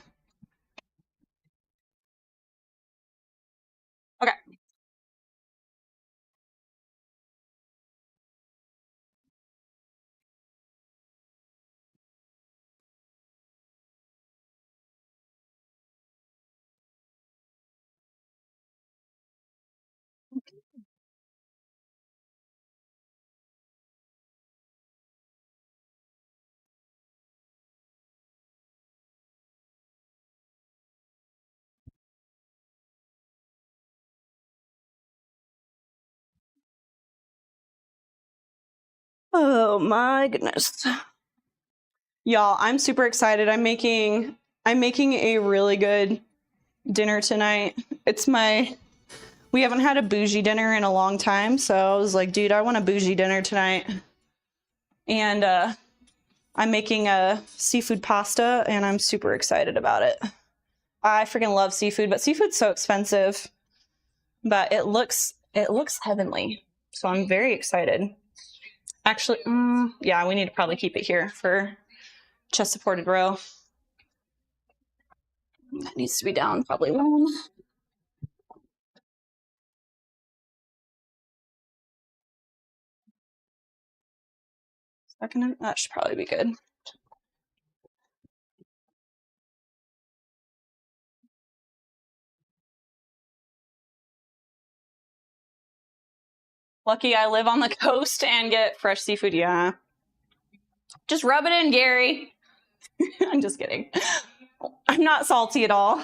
Okay. Oh my goodness. Y'all, I'm super excited. I'm making a really good dinner tonight. We haven't had a bougie dinner in a long time, so I was like, dude, I want a bougie dinner tonight. And I'm making a seafood pasta and I'm super excited about it. I freaking love seafood, but seafood's so expensive. But it looks heavenly. So I'm very excited. Actually, yeah, we need to probably keep it here for chest supported row. That needs to be down probably one. Second, that should probably be good. Lucky I live on the coast and get fresh seafood. Yeah. Just rub it in, Gary. I'm just kidding. I'm not salty at all.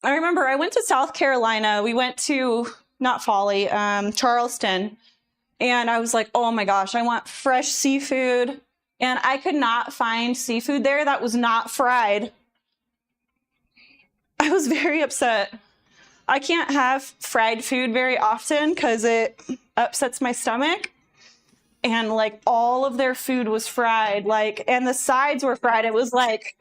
I remember I went to South Carolina. We went to, not Folly, Charleston. And I was like, oh my gosh, I want fresh seafood. And I could not find seafood there that was not fried. I was very upset. I can't have fried food very often because it upsets my stomach. And like all of their food was fried, like, and the sides were fried. It was like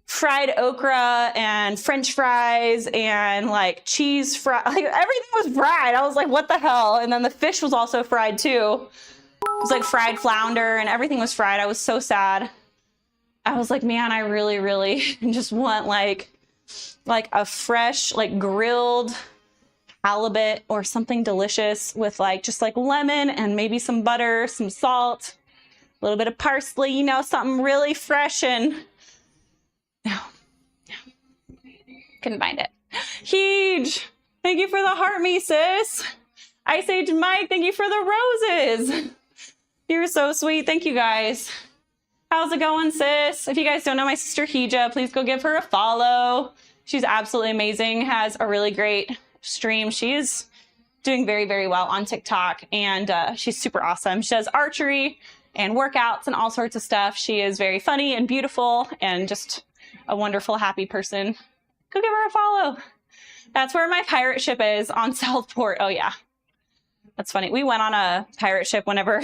fried okra and French fries and like cheese fry. Like everything was fried. I was like, what the hell? And then the fish was also fried too. It was like fried flounder and everything was fried. I was so sad. I was like, man, I really, really just want like a fresh, like grilled halibut or something delicious with like just like lemon and maybe some butter, some salt, a little bit of parsley, you know, something really fresh. And no, couldn't find it. Huge. Thank you for the heart, me sis. Ice Age Mike, thank you for the roses. You're so sweet. Thank you guys. How's it going, sis? If you guys don't know my sister Hija, please go give her a follow. She's absolutely amazing, has a really great stream. She's doing very, very well on TikTok, and she's super awesome. She does archery and workouts and all sorts of stuff. She is very funny and beautiful and just a wonderful, happy person. Go give her a follow. That's where my pirate ship is, on Southport. Oh, yeah. That's funny. We went on a pirate ship whenever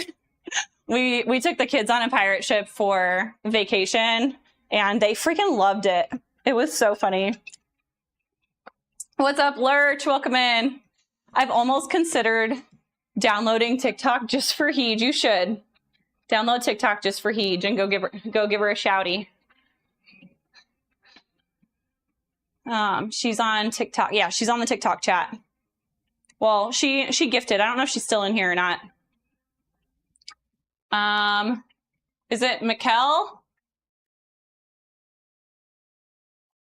we took the kids on a pirate ship for vacation, and they freaking loved it. It was so funny. What's up, Lurch? Welcome in. I've almost considered downloading TikTok just for Heej. You should download TikTok just for Heej and go give her a shouty. She's on TikTok. Yeah, she's on the TikTok chat. Well, she gifted. I don't know if she's still in here or not. Is it Mikkel?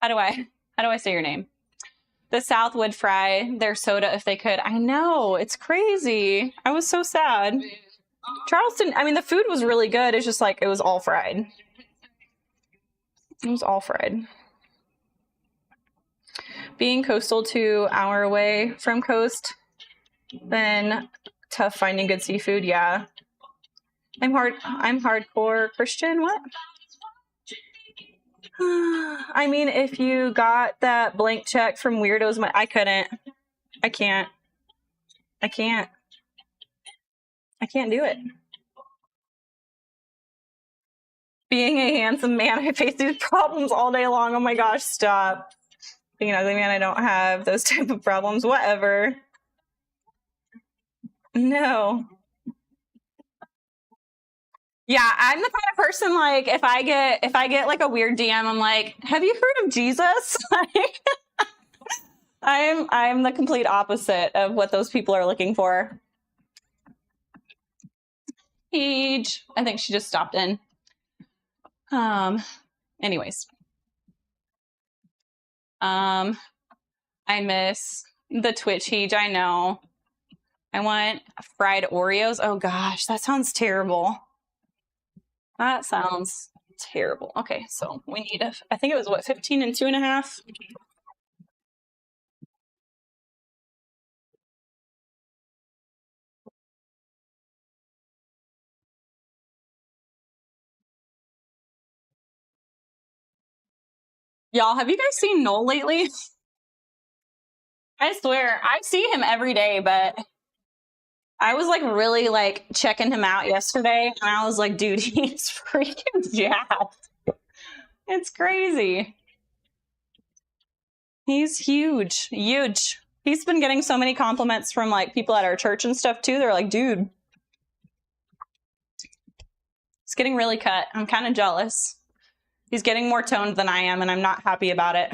How do I say your name? The South would fry their soda if they could. I know, it's crazy. I was so sad. Charleston, I mean, the food was really good. It's just like, it was all fried. It was all fried. Being coastal 2 hour away from coast, then tough finding good seafood. Yeah. I'm hardcore Christian. What? I mean, if you got that blank check from Weirdos, I can't do it. Being a handsome man, I face these problems all day long. Oh my gosh, stop. Being an ugly man, I don't have those type of problems. Whatever. No. Yeah, I'm the kind of person, like, if I get like a weird DM, I'm like, have you heard of Jesus? Like, I'm the complete opposite of what those people are looking for. Paige, I think she just stopped in. Anyways. I miss the Twitch Heege, I know. I want fried Oreos. Oh gosh, that sounds terrible. That sounds terrible. Okay, so we need I think it was what, 15 and 2.5? Y'all, have you guys seen Knoll lately? I swear, I see him every day, but I was like really like checking him out yesterday, and I was like, dude, he's freaking jacked. It's crazy. He's huge, huge. He's been getting so many compliments from like people at our church and stuff too. They're like, dude, he's getting really cut. I'm kind of jealous. He's getting more toned than I am, and I'm not happy about it.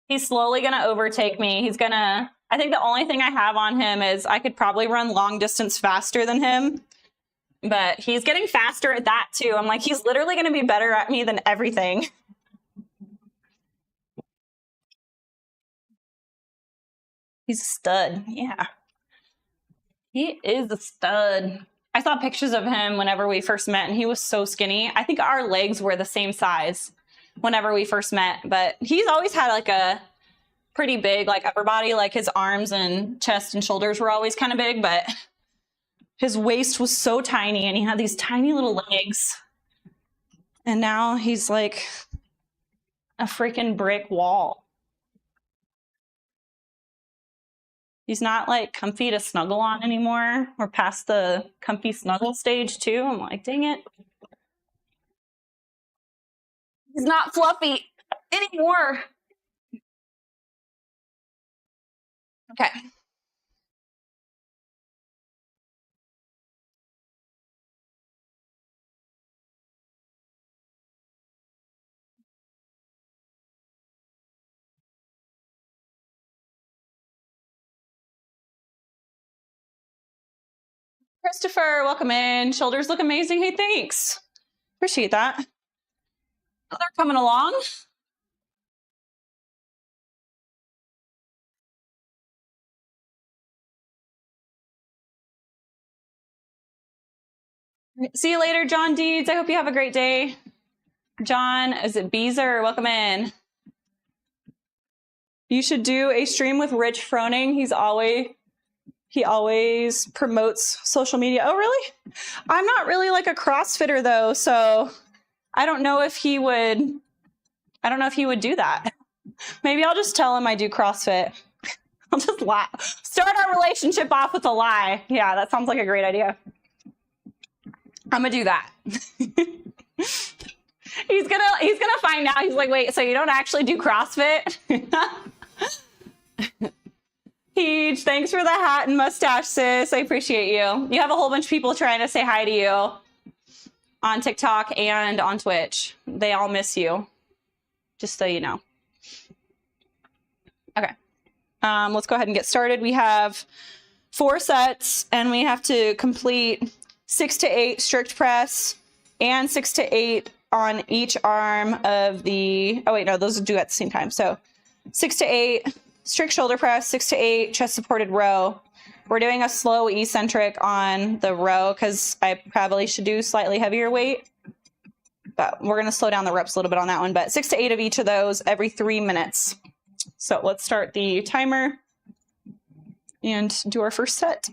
He's slowly going to overtake me. I think the only thing I have on him is I could probably run long distance faster than him, but he's getting faster at that too. I'm like, he's literally going to be better at me than everything. He's a stud. Yeah. He is a stud. I saw pictures of him whenever we first met, and he was so skinny. I think our legs were the same size whenever we first met, but he's always had like a pretty big like upper body. Like his arms and chest and shoulders were always kind of big, but his waist was so tiny, and he had these tiny little legs. And now he's like a freaking brick wall. He's not like comfy to snuggle on anymore. We're past the comfy snuggle stage too. I'm like, dang it. He's not fluffy anymore. Okay. Christopher, welcome in. Shoulders look amazing. Hey, thanks. Appreciate that. Oh, they're coming along. See you later, John Deeds. I hope you have a great day. John, is it Beezer? Welcome in. You should do a stream with Rich Froning. He always promotes social media. Oh, really? I'm not really like a CrossFitter though, so I don't know if he would do that. Maybe I'll just tell him I do CrossFit. I'll just lie. Start our relationship off with a lie. Yeah, that sounds like a great idea. I'm gonna do that. He's gonna find out. He's like, wait, so you don't actually do CrossFit? Peach, thanks for the hat and mustache, sis. I appreciate you. You have a whole bunch of people trying to say hi to you on TikTok and on Twitch. They all miss you, just so you know. Okay, let's go ahead and get started. We have 4 sets, and we have to complete 6 to 8 strict press and 6 to 8 on each arm of the, oh wait, no, those do at the same time. So 6 to 8, strict shoulder press, 6 to 8, chest supported row. We're doing a slow eccentric on the row because I probably should do slightly heavier weight. But we're going to slow down the reps a little bit on that one. But 6 to 8 of each of those every 3 minutes. So let's start the timer and do our first set.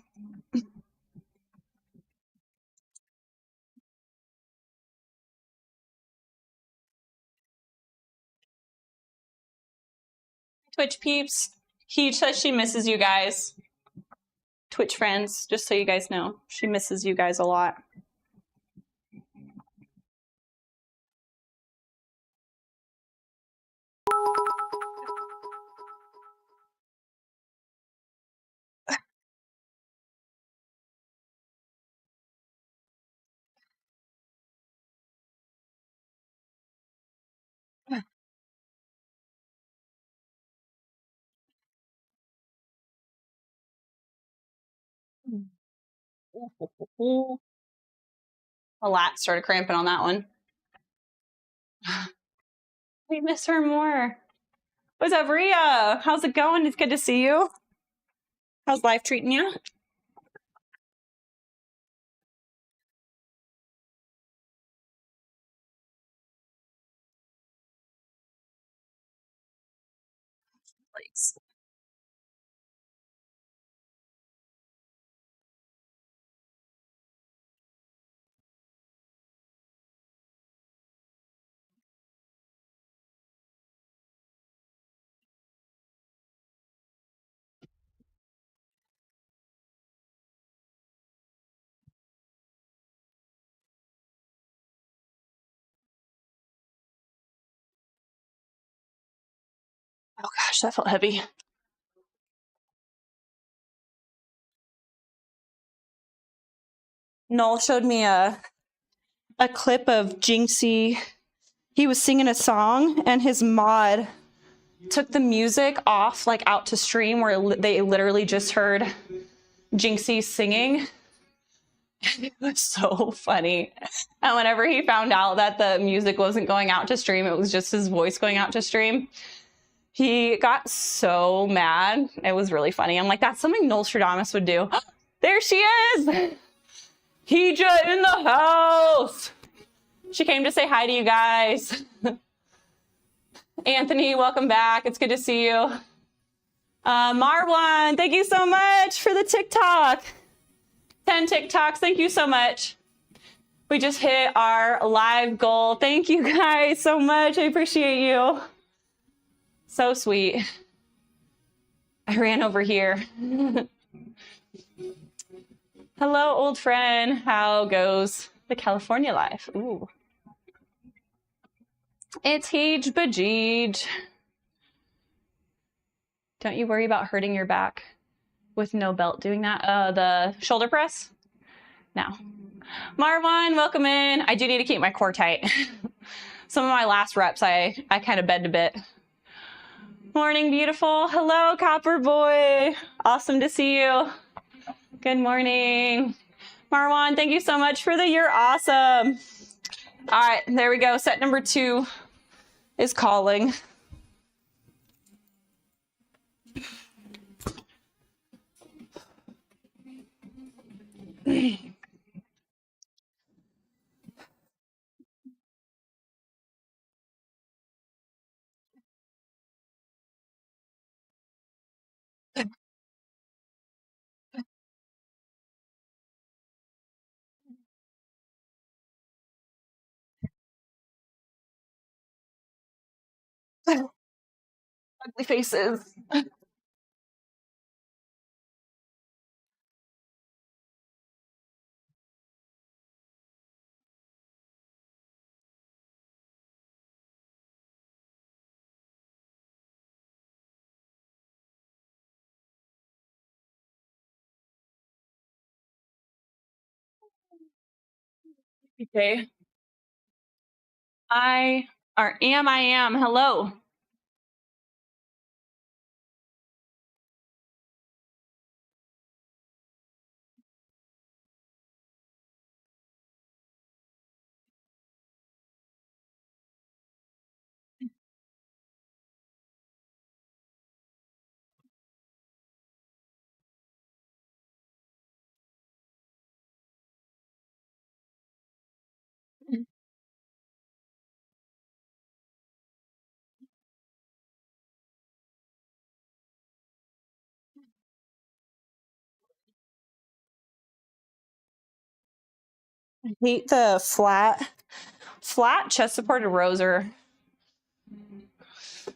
Twitch peeps, he says she misses you guys. Twitch friends, just so you guys know, she misses you guys a lot. A lot started cramping on that one. We miss her more. What's up, Rhea? How's it going? It's good to see you. How's life treating you? Thanks. Oh gosh, that felt heavy. Noel showed me a clip of Jinxie. He was singing a song and his mod took the music off, like out to stream, where they literally just heard Jinxie singing. It was so funny. And whenever he found out that the music wasn't going out to stream, it was just his voice going out to stream, he got so mad. It was really funny. I'm like, that's something Nostradamus would do. There she is! Hija in the house! She came to say hi to you guys. Anthony, welcome back. It's good to see you. Marwan, thank you so much for the TikTok. 10 TikToks, thank you so much. We just hit our live goal. Thank you guys so much. I appreciate you. So sweet. I ran over here. Hello, old friend. How goes the California life? Ooh. It's Heej Bajeej. Don't you worry about hurting your back with no belt doing that. The shoulder press? No. Marwan, welcome in. I do need to keep my core tight. Some of my last reps, I kind of bend a bit. Morning, beautiful. Hello, Copper Boy. Awesome to see you. Good morning. Marwan, thank you so much for the you're awesome. All right, there we go. Set number 2 is calling. Ugly faces. Okay. I am. Hello. I hate the flat chest supported rows are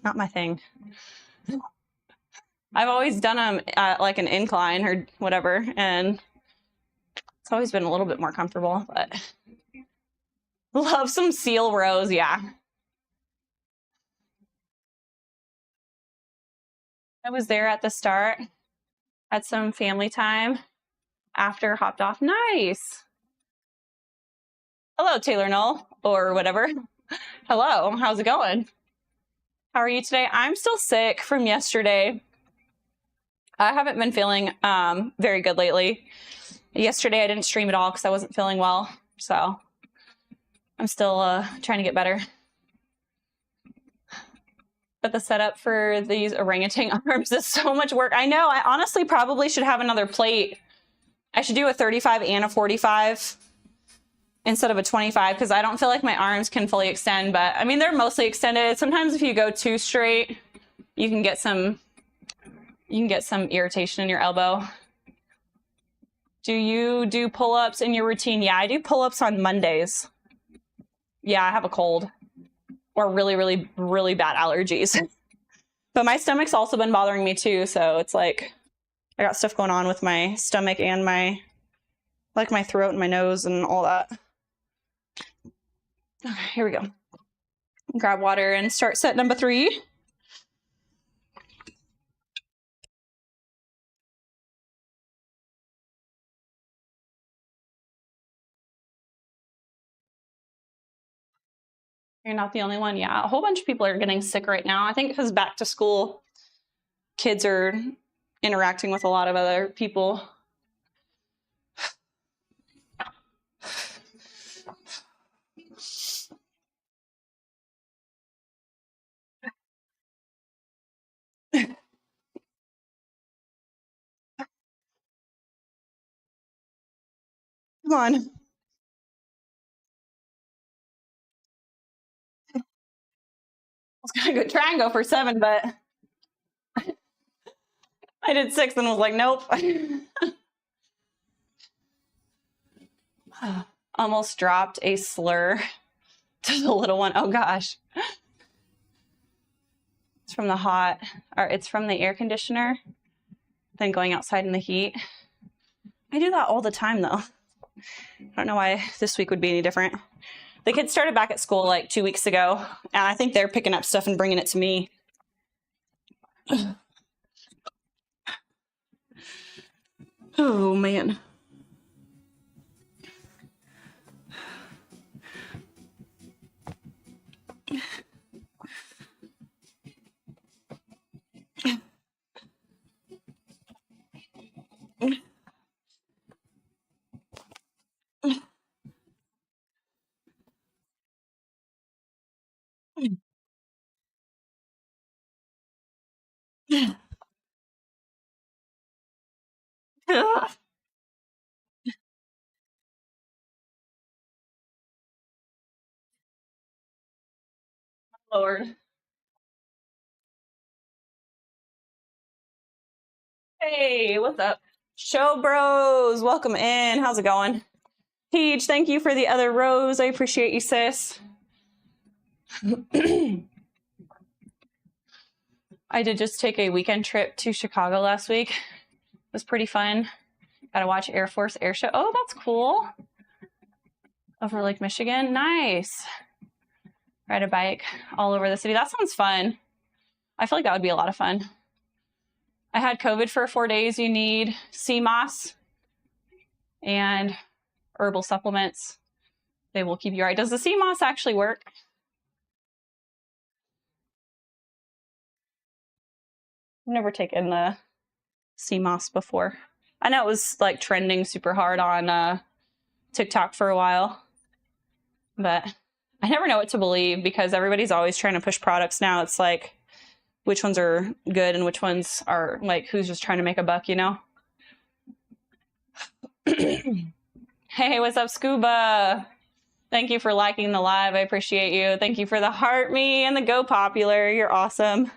not my thing. I've always done them at like an incline or whatever, and it's always been a little bit more comfortable, but love some seal rows, yeah. I was there at the start, had some family time, after hopped off. Nice. Hello, taylorknoll, or whatever. Hello, how's it going? How are you today? I'm still sick from yesterday. I haven't been feeling very good lately. Yesterday I didn't stream at all because I wasn't feeling well, so I'm still trying to get better. But the setup for these orangutan arms is so much work. I know, I honestly probably should have another plate. I should do a 35 and a 45 instead of a 25 because I don't feel like my arms can fully extend, but I mean, they're mostly extended. Sometimes if you go too straight, you can get some irritation in your elbow. Do you do pull-ups in your routine? Yeah, I do pull-ups on Mondays. Yeah, I have a cold or really, really, really bad allergies. But my stomach's also been bothering me too, so it's like I got stuff going on with my stomach and my throat and my nose and all that. Okay, here we go. Grab water and start set number 3. You're not the only one. Yeah, a whole bunch of people are getting sick right now. I think because back to school, kids are interacting with a lot of other people. Come on. I was gonna try and go for 7, but I did 6 and was like, nope. Almost dropped a slur to the little one. Oh gosh. It's from the hot, or it's from the air conditioner, then going outside in the heat. I do that all the time though. I don't know why this week would be any different. The kids started back at school like 2 weeks ago, and I think they're picking up stuff and bringing it to me. Oh man. Lord. Hey, what's up? Show bros, welcome in. How's it going? Paige, thank you for the other rose. I appreciate you, sis. I did just take a weekend trip to Chicago last week. It was pretty fun. Got to watch Air Force Air Show. Oh, that's cool. Over Lake Michigan. Nice. Ride a bike all over the city. That sounds fun. I feel like that would be a lot of fun. I had COVID for 4 days. You need sea moss and herbal supplements. They will keep you right. Does the sea moss actually work? I've never taken the sea moss before. I know it was like trending super hard on TikTok for a while, but I never know what to believe because everybody's always trying to push products now. It's like, which ones are good and which ones are like, who's just trying to make a buck, you know? Hey, what's up, Scuba? Thank you for liking the live. I appreciate you. Thank you for the heart me and the go popular. You're awesome.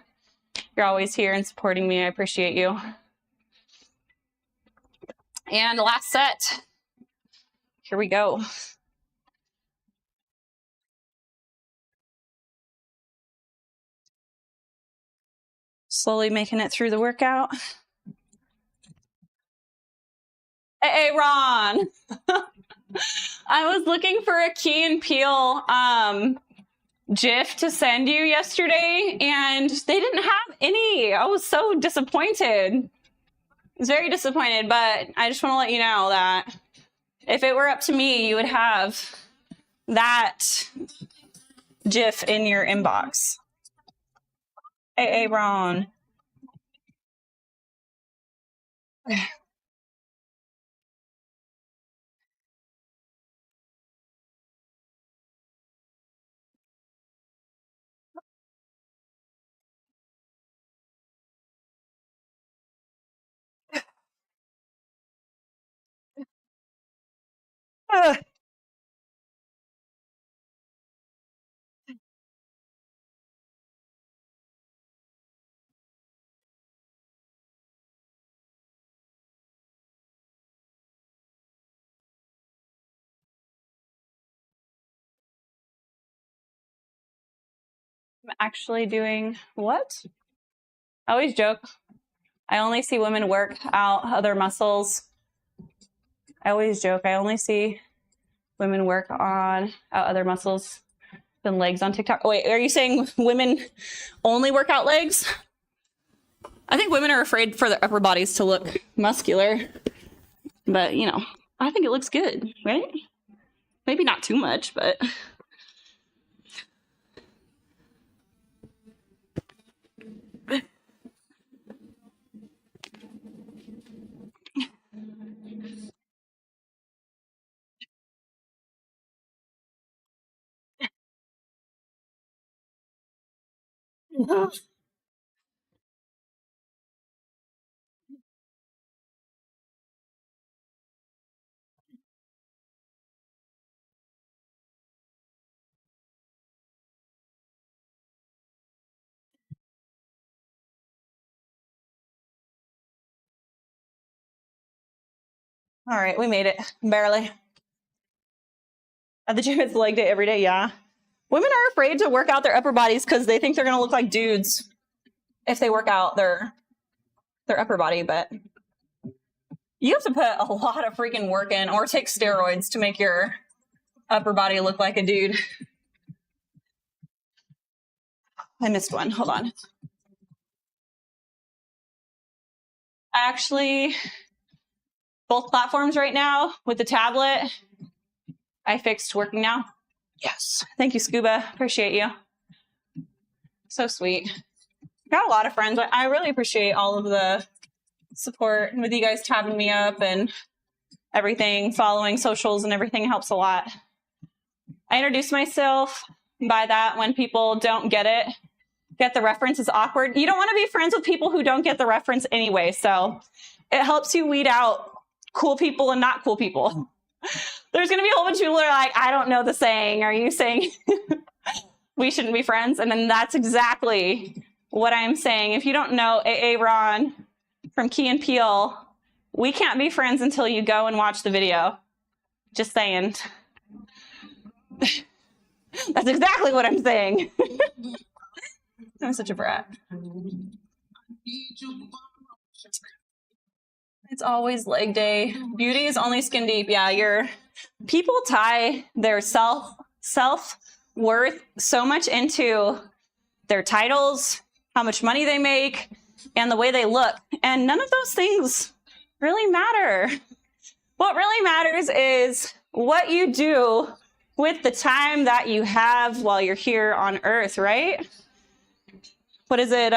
You're always here and supporting me. I appreciate you. And last set. Here we go. Slowly making it through the workout. Hey, Ron. I was looking for a Key and Peele GIF to send you yesterday, and they didn't have any. I was so disappointed. I was very disappointed, but I just want to let you know that if it were up to me, you would have that GIF in your inbox. Hey, Ron. I'm actually doing what? I always joke. I only see women work out other muscles. I always joke. I only see women work on other muscles than legs on TikTok. Oh, wait, are you saying women only work out legs? I think women are afraid for their upper bodies to look muscular. But, you know, I think it looks good, right? Maybe not too much, but... All right, we made it. Barely. At the gym, it's leg day every day, yeah. Women are afraid to work out their upper bodies because they think they're going to look like dudes if they work out their upper body, but you have to put a lot of freaking work in or take steroids to make your upper body look like a dude. I missed one. Hold on. Actually, both platforms right now with the tablet, I fixed working now. Yes. Thank you, Scuba. Appreciate you. So sweet. Got a lot of friends. I really appreciate all of the support with you guys tabbing me up and everything. Following socials and everything helps a lot. I introduce myself by that when people don't get the reference is awkward. You don't want to be friends with people who don't get the reference anyway. So it helps you weed out cool people and not cool people. There's going to be a whole bunch of people who are like, I don't know the saying. Are you saying we shouldn't be friends? And then that's exactly what I'm saying. If you don't know Ron from Key and Peele, we can't be friends until you go and watch the video. Just saying. That's exactly what I'm saying. I'm such a brat. It's always leg day. Beauty is only skin deep. Yeah, people tie their self-worth so much into their titles, how much money they make, and the way they look. And none of those things really matter. What really matters is what you do with the time that you have while you're here on earth, right? What is it?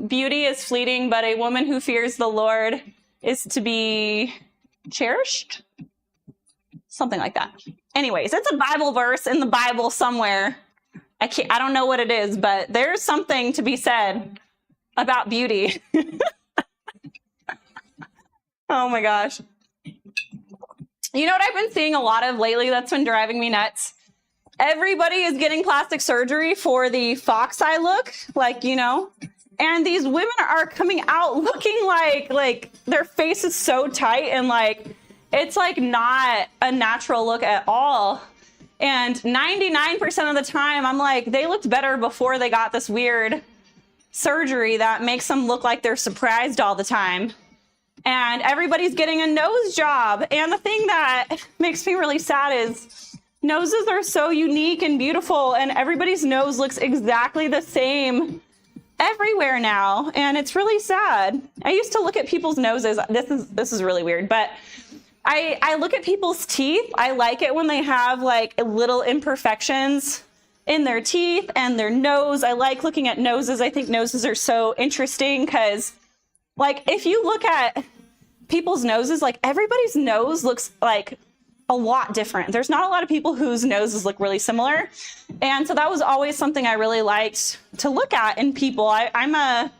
Beauty is fleeting, but a woman who fears the Lord is to be cherished? Something like that. Anyways, it's a Bible verse in the Bible somewhere. I don't know what it is, but there's something to be said about beauty. Oh my gosh. You know what I've been seeing a lot of lately that's been driving me nuts? Everybody is getting plastic surgery for the fox eye look, like, you know, and these women are coming out looking like their face is so tight and like, it's like not a natural look at all. And 99% of the time I'm like, they looked better before they got this weird surgery that makes them look like they're surprised all the time. And everybody's getting a nose job. And the thing that makes me really sad is noses are so unique and beautiful, and everybody's nose looks exactly the same everywhere now. And it's really sad. I used to look at people's noses. This is really weird, but I look at people's teeth. I like it when they have like little imperfections in their teeth and their nose. I like looking at noses. I think noses are so interesting because, like, if you look at people's noses, like, everybody's nose looks like a lot different. There's not a lot of people whose noses look really similar. And so that was always something I really liked to look at in people. I'm a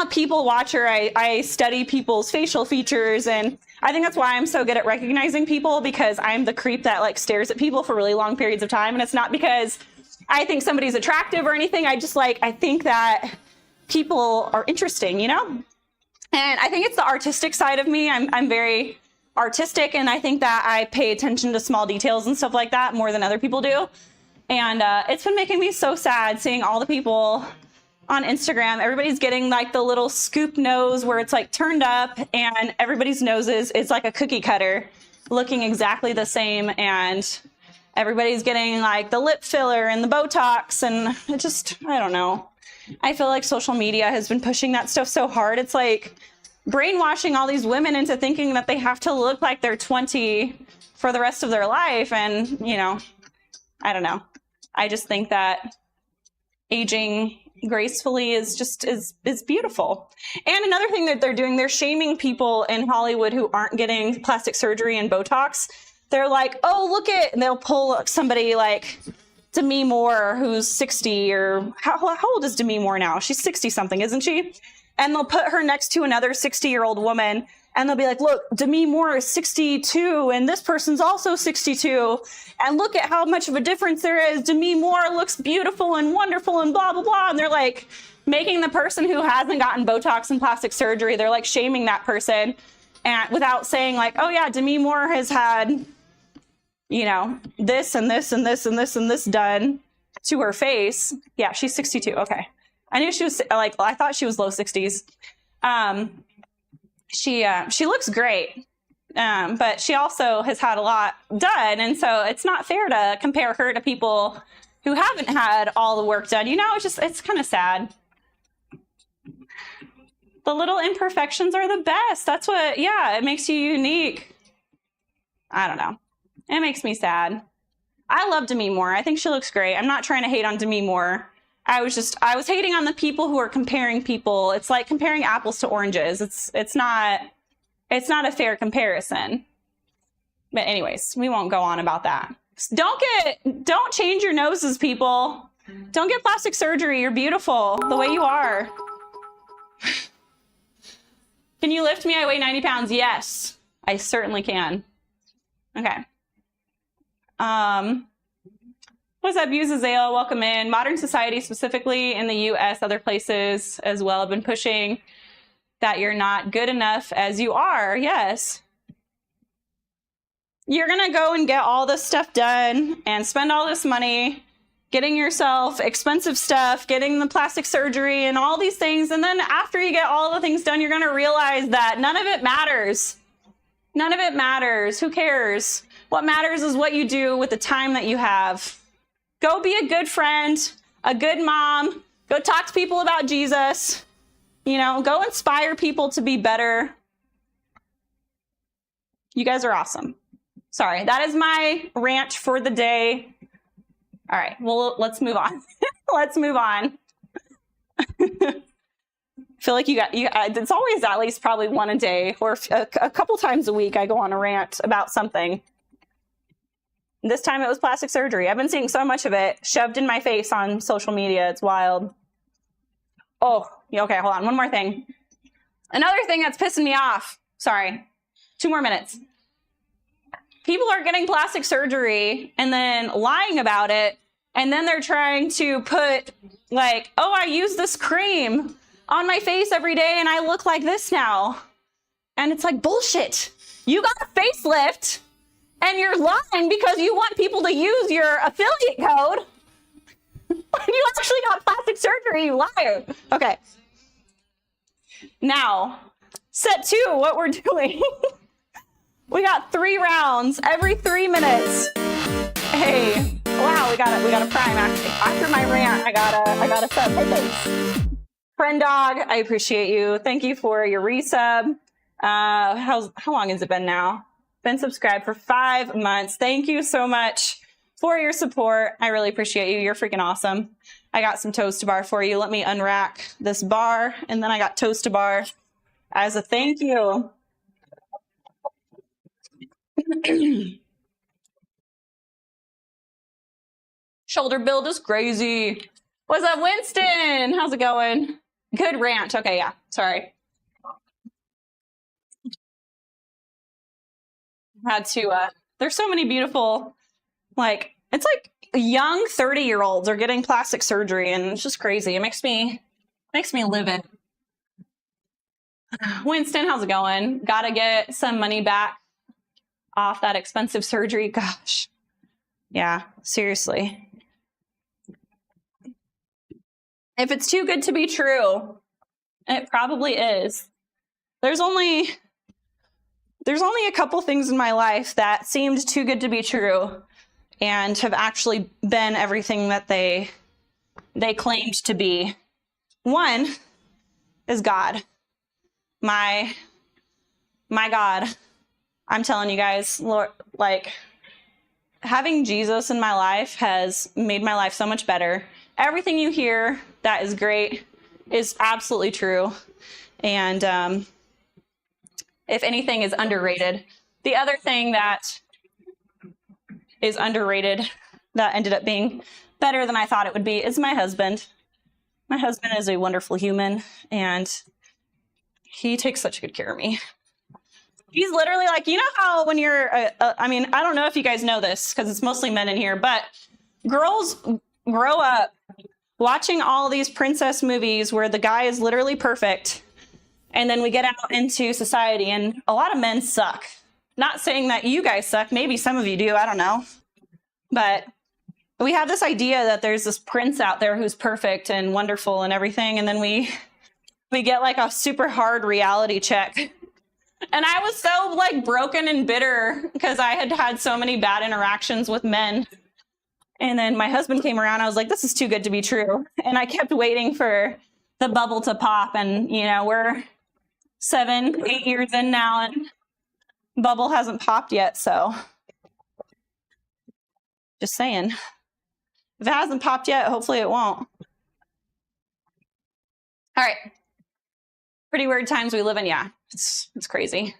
people watcher. I study people's facial features, and I think that's why I'm so good at recognizing people, because I'm the creep that like stares at people for really long periods of time. And it's not because I think somebody's attractive or anything. I think that people are interesting, you know? And I think it's the artistic side of me. I'm very artistic, and I think that I pay attention to small details and stuff like that more than other people do. And it's been making me so sad seeing all the people on Instagram. Everybody's getting like the little scoop nose where it's like turned up, and everybody's noses is like a cookie cutter looking exactly the same. And everybody's getting like the lip filler and the Botox, and it just, I don't know. I feel like social media has been pushing that stuff so hard. It's like brainwashing all these women into thinking that they have to look like they're 20 for the rest of their life. And, you know, I don't know. I just think that aging gracefully is beautiful. And another thing that they're doing, they're shaming people in Hollywood who aren't getting plastic surgery and Botox. They're like, oh, look at, and they'll pull up somebody like Demi Moore, who's 60, or how old is Demi Moore now? She's 60 something, isn't she? And they'll put her next to another 60-year-old woman, and they'll be like, look, Demi Moore is 62, and this person's also 62, and look at how much of a difference there is. Demi Moore looks beautiful and wonderful and blah, blah, blah. And they're like making the person who hasn't gotten Botox and plastic surgery, they're like shaming that person, and without saying like, oh yeah, Demi Moore has had, you know, this and this and this and this and this done to her face. Yeah, she's 62. Okay. I knew she was like, I thought she was low 60s. She looks great. But she also has had a lot done. And so it's not fair to compare her to people who haven't had all the work done. You know, it's kind of sad. The little imperfections are the best. That's what, yeah, it makes you unique. I don't know. It makes me sad. I love Demi Moore. I think she looks great. I'm not trying to hate on Demi Moore. I was hating on the people who are comparing people. It's like comparing apples to oranges. It's not a fair comparison. But anyways, we won't go on about that. Don't change your noses, people. Don't get plastic surgery. You're beautiful the way you are. Can you lift me? I weigh 90 pounds. Yes, I certainly can. Okay. What's up, Azale? Welcome in. Modern society, specifically in the US, other places as well, have been pushing that you're not good enough as you are. Yes. You're going to go and get all this stuff done and spend all this money getting yourself expensive stuff, getting the plastic surgery and all these things. And then after you get all the things done, you're going to realize that none of it matters. None of it matters. Who cares? What matters is what you do with the time that you have. Go be a good friend, a good mom. Go talk to people about Jesus. You know, go inspire people to be better. You guys are awesome. Sorry, that is my rant for the day. All right, well, let's move on. Let's move on. I feel like it's always at least probably one a day, or a couple times a week I go on a rant about something. This time it was plastic surgery. I've been seeing so much of it shoved in my face on social media. It's wild. Oh, okay, hold on. One more thing. Another thing that's pissing me off. Sorry. 2 more minutes. People are getting plastic surgery and then lying about it. And then they're trying to put like, oh, I use this cream on my face every day and I look like this now. And it's like, bullshit. You got a facelift. And you're lying because you want people to use your affiliate code. You actually got plastic surgery, you liar. Okay. Now, set 2, what we're doing. We got 3 rounds every 3 minutes. Hey, wow, we got a prime after my rant. I got a sub. Hey, thanks. Friend dog, I appreciate you. Thank you for your resub. How long has it been now? Been subscribed for 5 months. Thank you so much for your support. I really appreciate you. You're freaking awesome. I got some toast to bar for you. Let me unrack this bar, and then I got toast to bar as a thank you. Shoulder build is crazy. What's up, Winston? How's it going? Good rant. Okay, yeah. Sorry. Had to there's so many beautiful, like, it's like young 30-year-olds are getting plastic surgery, and it's just crazy. It makes me livid. Winston, how's it going? Gotta get some money back off that expensive surgery. Gosh. Yeah, seriously. If it's too good to be true, it probably is. There's only a couple things in my life that seemed too good to be true and have actually been everything that they claimed to be. One is God. My God. I'm telling you guys, Lord, like, having Jesus in my life has made my life so much better. Everything you hear that is great is absolutely true. And if anything is underrated, the other thing that is underrated that ended up being better than I thought it would be is my husband. My husband is a wonderful human, and he takes such good care of me. He's literally like, you know how when you're, I mean, I don't know if you guys know this because it's mostly men in here, but girls grow up watching all these princess movies where the guy is literally perfect. And then we get out into society and a lot of men suck. Not saying that you guys suck. Maybe some of you do. I don't know. But we have this idea that there's this prince out there who's perfect and wonderful and everything. And then we get like a super hard reality check. And I was so like broken and bitter because I had had so many bad interactions with men. And then my husband came around. I was like, this is too good to be true. And I kept waiting for the bubble to pop. And, you know, we're 7, 8 years in now and bubble hasn't popped yet. So just saying, if it hasn't popped yet, hopefully it won't. All right. Pretty weird times we live in. Yeah, it's crazy.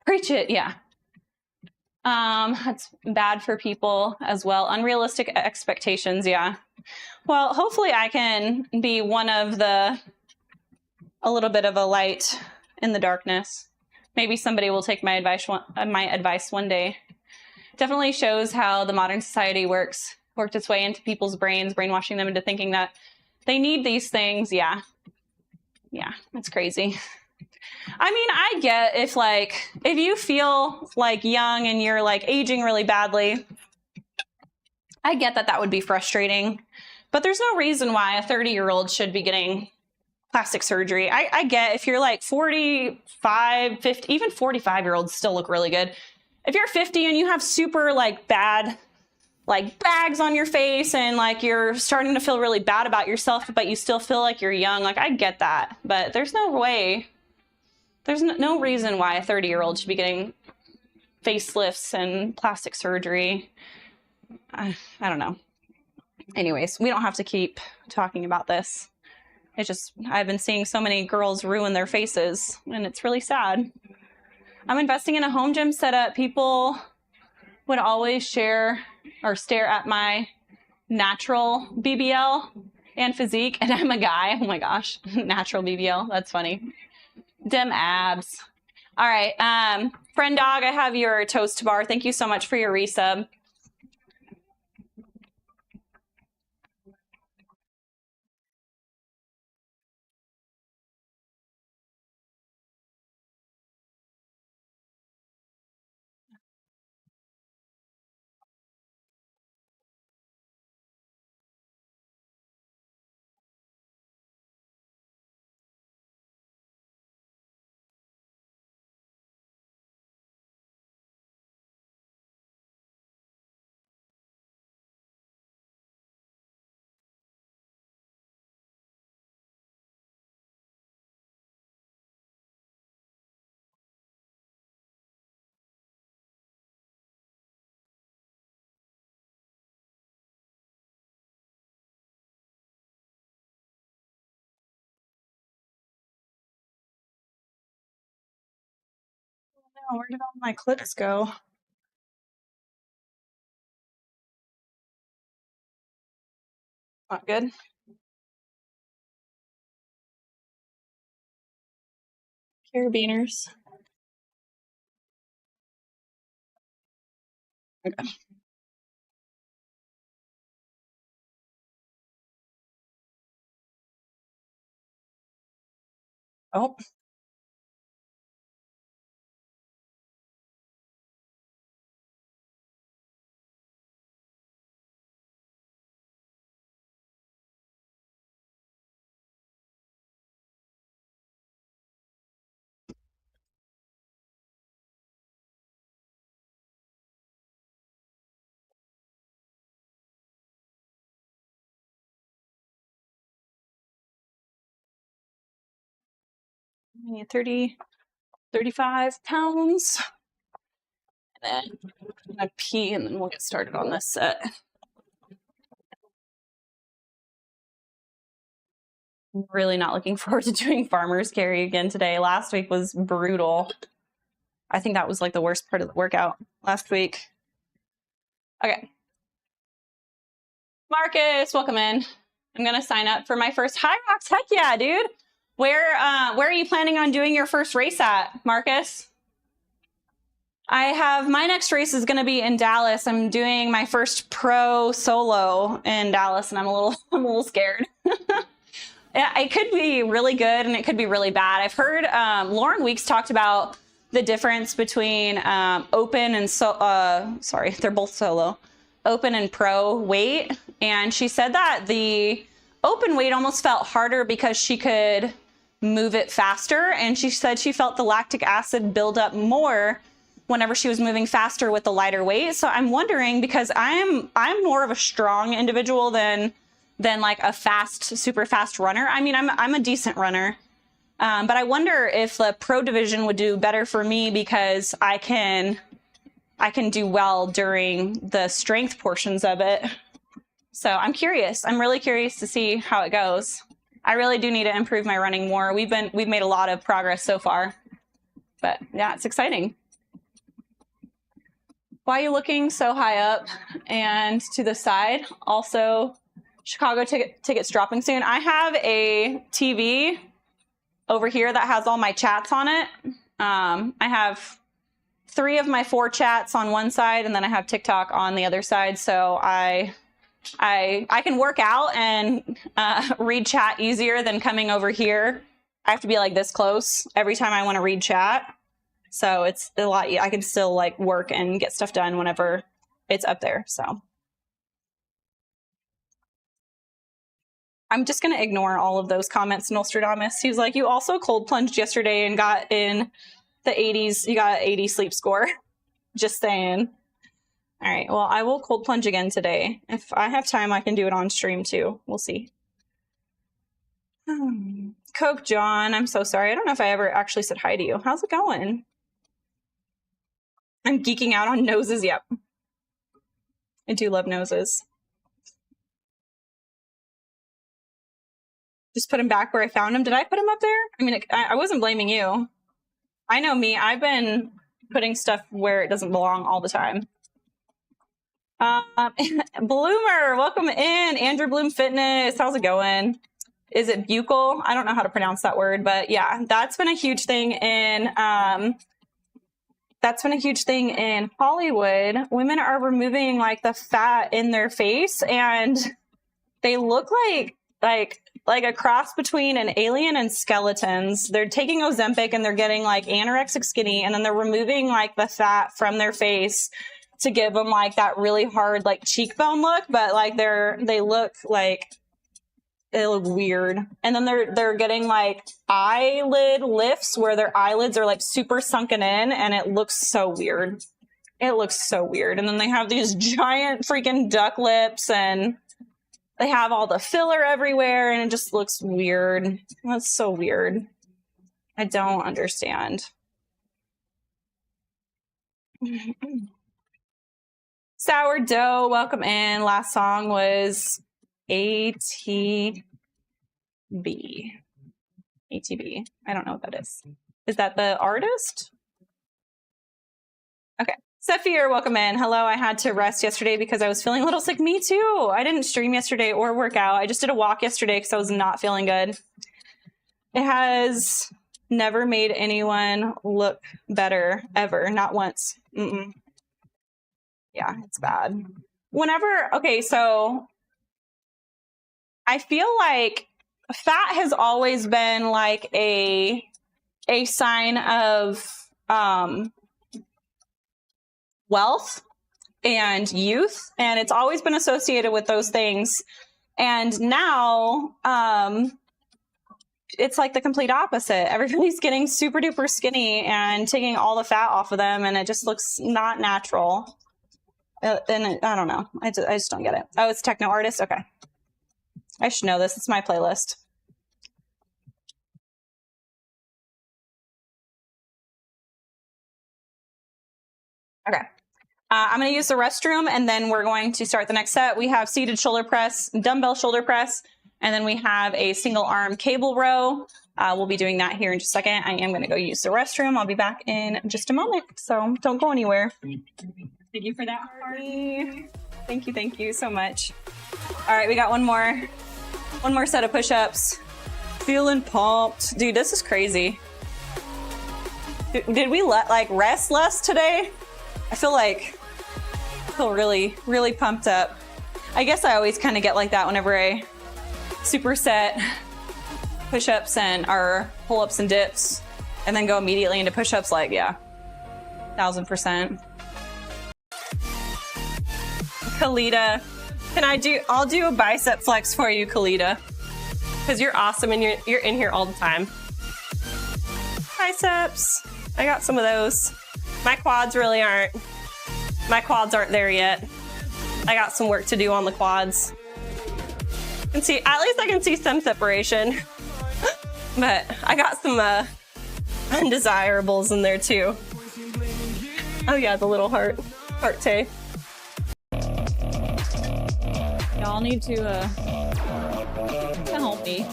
Preach it. Yeah. That's bad for people as well. Unrealistic expectations. Yeah. Well, hopefully I can be a little bit of a light in the darkness. Maybe somebody will take my advice one day. Definitely shows how the modern society worked its way into people's brains, brainwashing them into thinking that they need these things. Yeah. Yeah, it's crazy. I mean, I get if you feel like young and you're like aging really badly, I get that would be frustrating. But there's no reason why a 30-year-old should be getting plastic surgery. I get if you're like 45, 50, even 45-year-olds still look really good. If you're 50 and you have super like bad like bags on your face and like you're starting to feel really bad about yourself, but you still feel like you're young, like I get that. But there's no reason why a 30-year-old should be getting facelifts and plastic surgery. I don't know. Anyways, we don't have to keep talking about this. It's just, I've been seeing so many girls ruin their faces and it's really sad. I'm investing in a home gym setup. People would always share or stare at my natural BBL and physique, and I'm a guy. Oh my gosh, natural BBL. That's funny. Dem abs. All right, friend dog, I have your toast bar. Thank you so much for your resub. know, where did all my clips go? Not good. Carabiners. Okay. Oh, 30, 35 pounds. And then I'm gonna pee and then we'll get started on this set. I'm really not looking forward to doing farmer's carry again today. Last week was brutal. I think that was like the worst part of the workout last week. Okay. Marcus, welcome in. I'm gonna sign up for my first HYROX. Heck yeah, dude. Where are you planning on doing your first race at, Marcus? I have my next race is gonna be in Dallas. I'm doing my first pro solo in Dallas, and I'm a little scared. It could be really good and it could be really bad. I've heard Lauren Weeks talked about the difference between open and sorry, they're both solo, open and pro weight. And she said that the open weight almost felt harder because she could move it faster. And she said she felt the lactic acid build up more whenever she was moving faster with the lighter weight. So I'm wondering, because I'm more of a strong individual than like a super fast runner. I mean, I'm a decent runner, but I wonder if the pro division would do better for me because I can do well during the strength portions of it. So I'm curious. I'm really curious to see how it goes. I really do need to improve my running more. We've made a lot of progress so far, but yeah, it's exciting. Why are you looking so high up and to the side? Also, Chicago tickets dropping soon. I have a TV over here that has all my chats on it. I have 3 of my 4 chats on one side, and then I have TikTok on the other side. So I can work out and read chat easier than coming over here. I have to be like this close every time I want to read chat. So it's a lot. I can still like work and get stuff done whenever it's up there. So I'm just going to ignore all of those comments, Nostradamus. He's like, you also cold plunged yesterday and got in the 80s. You got an 80 sleep score. Just saying. All right. Well, I will cold plunge again today. If I have time, I can do it on stream too. We'll see. Coke John, I'm so sorry. I don't know if I ever actually said hi to you. How's it going? I'm geeking out on noses. Yep. I do love noses. Just put him back where I found him. Did I put him up there? I mean, I wasn't blaming you. I know me. I've been putting stuff where it doesn't belong all the time. Bloomer, welcome in. Andrew Bloom Fitness. How's it going? Is it buccal? I don't know how to pronounce that word, but yeah, that's been a huge thing in Hollywood. Women are removing like the fat in their face, and they look like a cross between an alien and skeletons. They're taking Ozempic and they're getting like anorexic skinny, and then they're removing like the fat from their face to give them like that really hard like cheekbone look, but like they look weird. And then they're getting like eyelid lifts where their eyelids are like super sunken in, and it looks so weird. It looks so weird. And then they have these giant freaking duck lips, and they have all the filler everywhere, and it just looks weird. That's so weird. I don't understand. Sourdough, welcome in. Last song was ATB. ATB. I don't know what that is. Is that the artist? Saphir, welcome in. Hello, I had to rest yesterday because I was feeling a little sick. Me too. I didn't stream yesterday or work out. I just did a walk yesterday because I was not feeling good. It has never made anyone look better, ever. Not once. Yeah, it's bad. Okay, so I feel like fat has always been like a sign of wealth and youth, and it's always been associated with those things. And now it's like the complete opposite. Everybody's getting super duper skinny and taking all the fat off of them, and it just looks not natural. And I don't know. I just don't get it. Oh, it's techno artist. Okay, I should know this. It's my playlist. Okay. I'm going to use the restroom, and then we're going to start the next set. We have seated shoulder press, dumbbell shoulder press, and then we have a single arm cable row. We'll be doing that here in just a second. I am going to go use the restroom. I'll be back in just a moment, so don't go anywhere. Thank you for that, Hardy. Thank you so much. All right, we got one more set of push-ups. Feeling pumped. Dude, this is crazy. Did we rest less today? I feel really, really pumped up. I guess I always kind of get like that whenever I superset push-ups and or pull-ups and dips, and then go immediately into push-ups. Like, yeah, 1000%. Kalita, I'll do a bicep flex for you, Kalita, because you're awesome and you're in here all the time. Biceps, I got some of those. My quads aren't there yet. I got some work to do on the quads. At least I can see some separation. But I got some undesirables in there too. Oh yeah, the little heart tape. Y'all need to help me.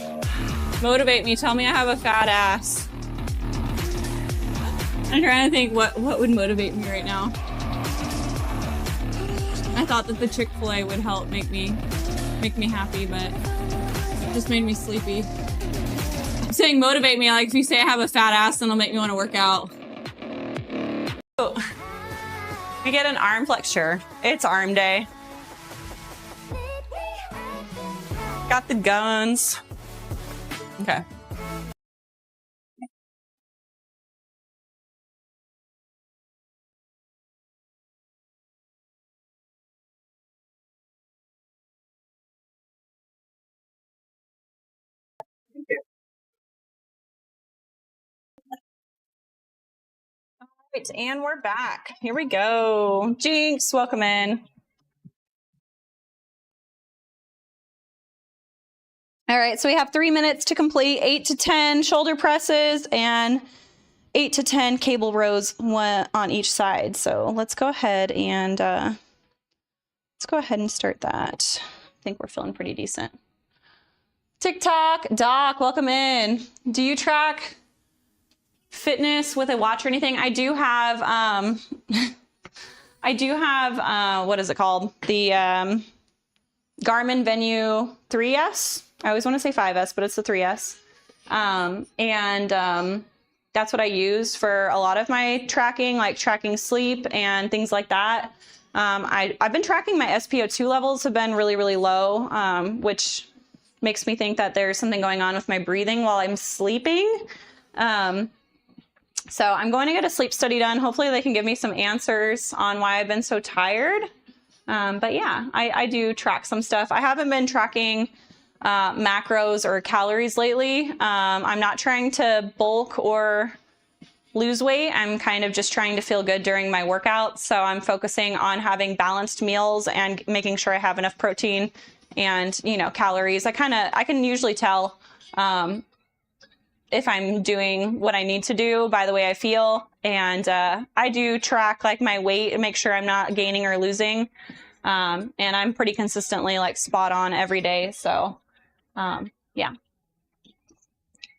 Motivate me, tell me I have a fat ass. I'm trying to think what would motivate me right now. I thought that the Chick-fil-A would help make me happy, but it just made me sleepy. I'm saying motivate me, like if you say I have a fat ass, then it'll make me want to work out. Oh. We get an arm flexure. It's arm day. Got the guns. Okay. All right, and we're back. Here we go. Jinx, welcome in. All right, so we have 3 minutes to complete 8 to 10 shoulder presses and 8 to 10 cable rows, one on each side. So let's go ahead and start that. I think we're feeling pretty decent. TikTok, Doc, welcome in. Do you track fitness with a watch or anything? I do have, what is it called? The Garmin Venue 3S. I always want to say 5S, but it's the 3S. That's what I use for a lot of my tracking, like tracking sleep and things like that. I've been tracking my SpO2 levels have been really, really low, which makes me think that there's something going on with my breathing while I'm sleeping. So I'm going to get a sleep study done. Hopefully they can give me some answers on why I've been so tired. But yeah, I do track some stuff. I haven't been tracking macros or calories lately. I'm not trying to bulk or lose weight. I'm kind of just trying to feel good during my workout. So I'm focusing on having balanced meals and making sure I have enough protein and, calories. I can usually tell if I'm doing what I need to do by the way I feel. And I do track like my weight and make sure I'm not gaining or losing. And I'm pretty consistently like spot on every day. So yeah.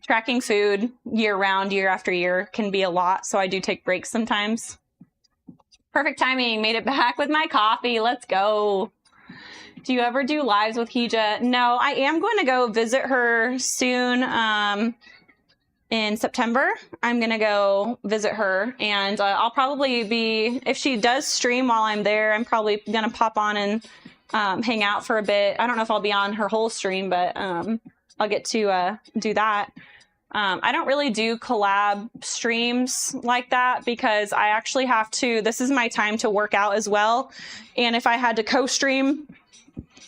Tracking food year round, year after year can be a lot. So I do take breaks sometimes. Perfect timing. Made it back with my coffee. Let's go. Do you ever do lives with Hija? No, I am going to go visit her soon. In September, I'm going to go visit her, and I'll probably be, if she does stream while I'm there, I'm probably going to pop on and hang out for a bit. I don't know if I'll be on her whole stream, but I'll get to do that. I don't really do collab streams like that because I actually have to, this is my time to work out as well. And if I had to co-stream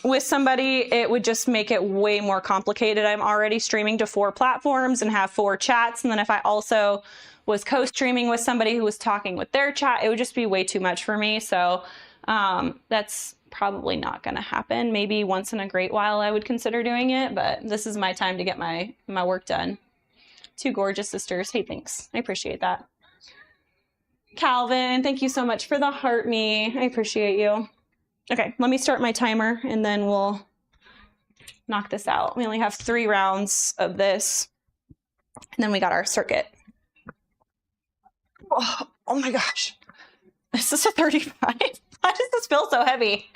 with somebody, it would just make it way more complicated. I'm already streaming to 4 platforms and have 4 chats. And then if I also was co-streaming with somebody who was talking with their chat, it would just be way too much for me. So that's probably not going to happen. Maybe once in a great while I would consider doing it, but this is my time to get my work done. 2 gorgeous sisters. Hey, thanks. I appreciate that. Calvin, thank you so much for the heart me. I appreciate you. Okay, let me start my timer and then we'll knock this out. We only have 3 rounds of this, and then we got our circuit. Oh my gosh. Is this a 35? Why does this feel so heavy?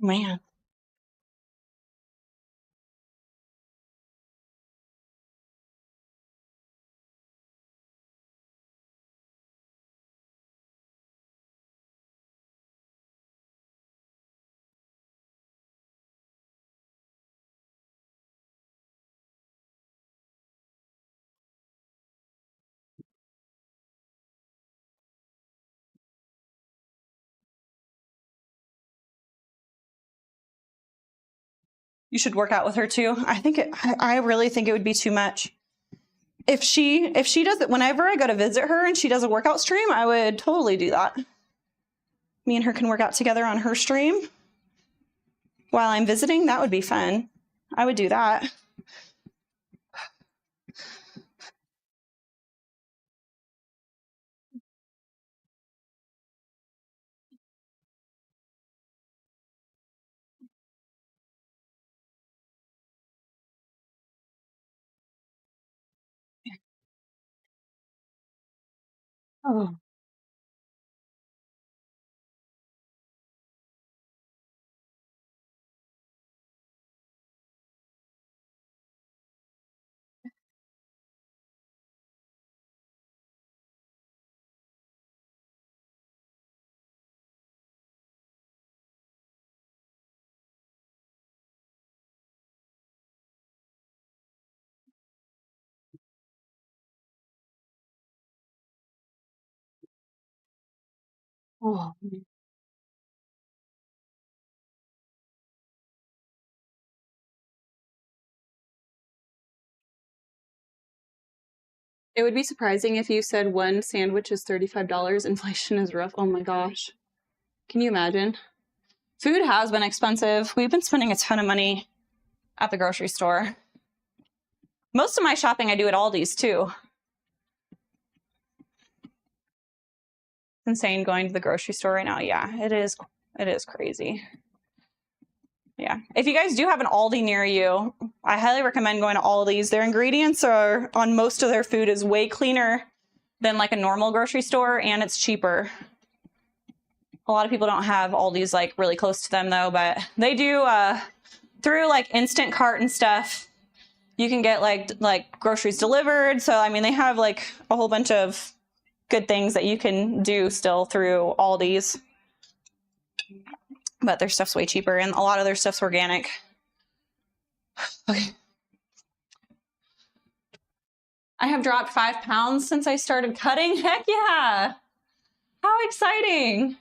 Man. You should work out with her too. I really think it would be too much. If she does it, whenever I go to visit her and she does a workout stream, I would totally do that. Me and her can work out together on her stream while I'm visiting. That would be fun. I would do that. Oh. Oh. It would be surprising if you said one sandwich is $35. Inflation is rough. Oh my gosh. Can you imagine? Food has been expensive. We've been spending a ton of money at the grocery store. Most of my shopping I do at Aldi's too. Insane going to the grocery store right now. Yeah, it is crazy. Yeah. If you guys do have an Aldi near you, I highly recommend going to Aldi's. Their ingredients are on most of their food is way cleaner than like a normal grocery store, and it's cheaper. A lot of people don't have Aldi's like really close to them though, but they do through like Instant Cart and stuff. You can get like groceries delivered. So I mean, they have like a whole bunch of good things that you can do still through Aldi's. But their stuff's way cheaper, and a lot of their stuff's organic. Okay. I have dropped 5 pounds since I started cutting. Heck yeah. How exciting.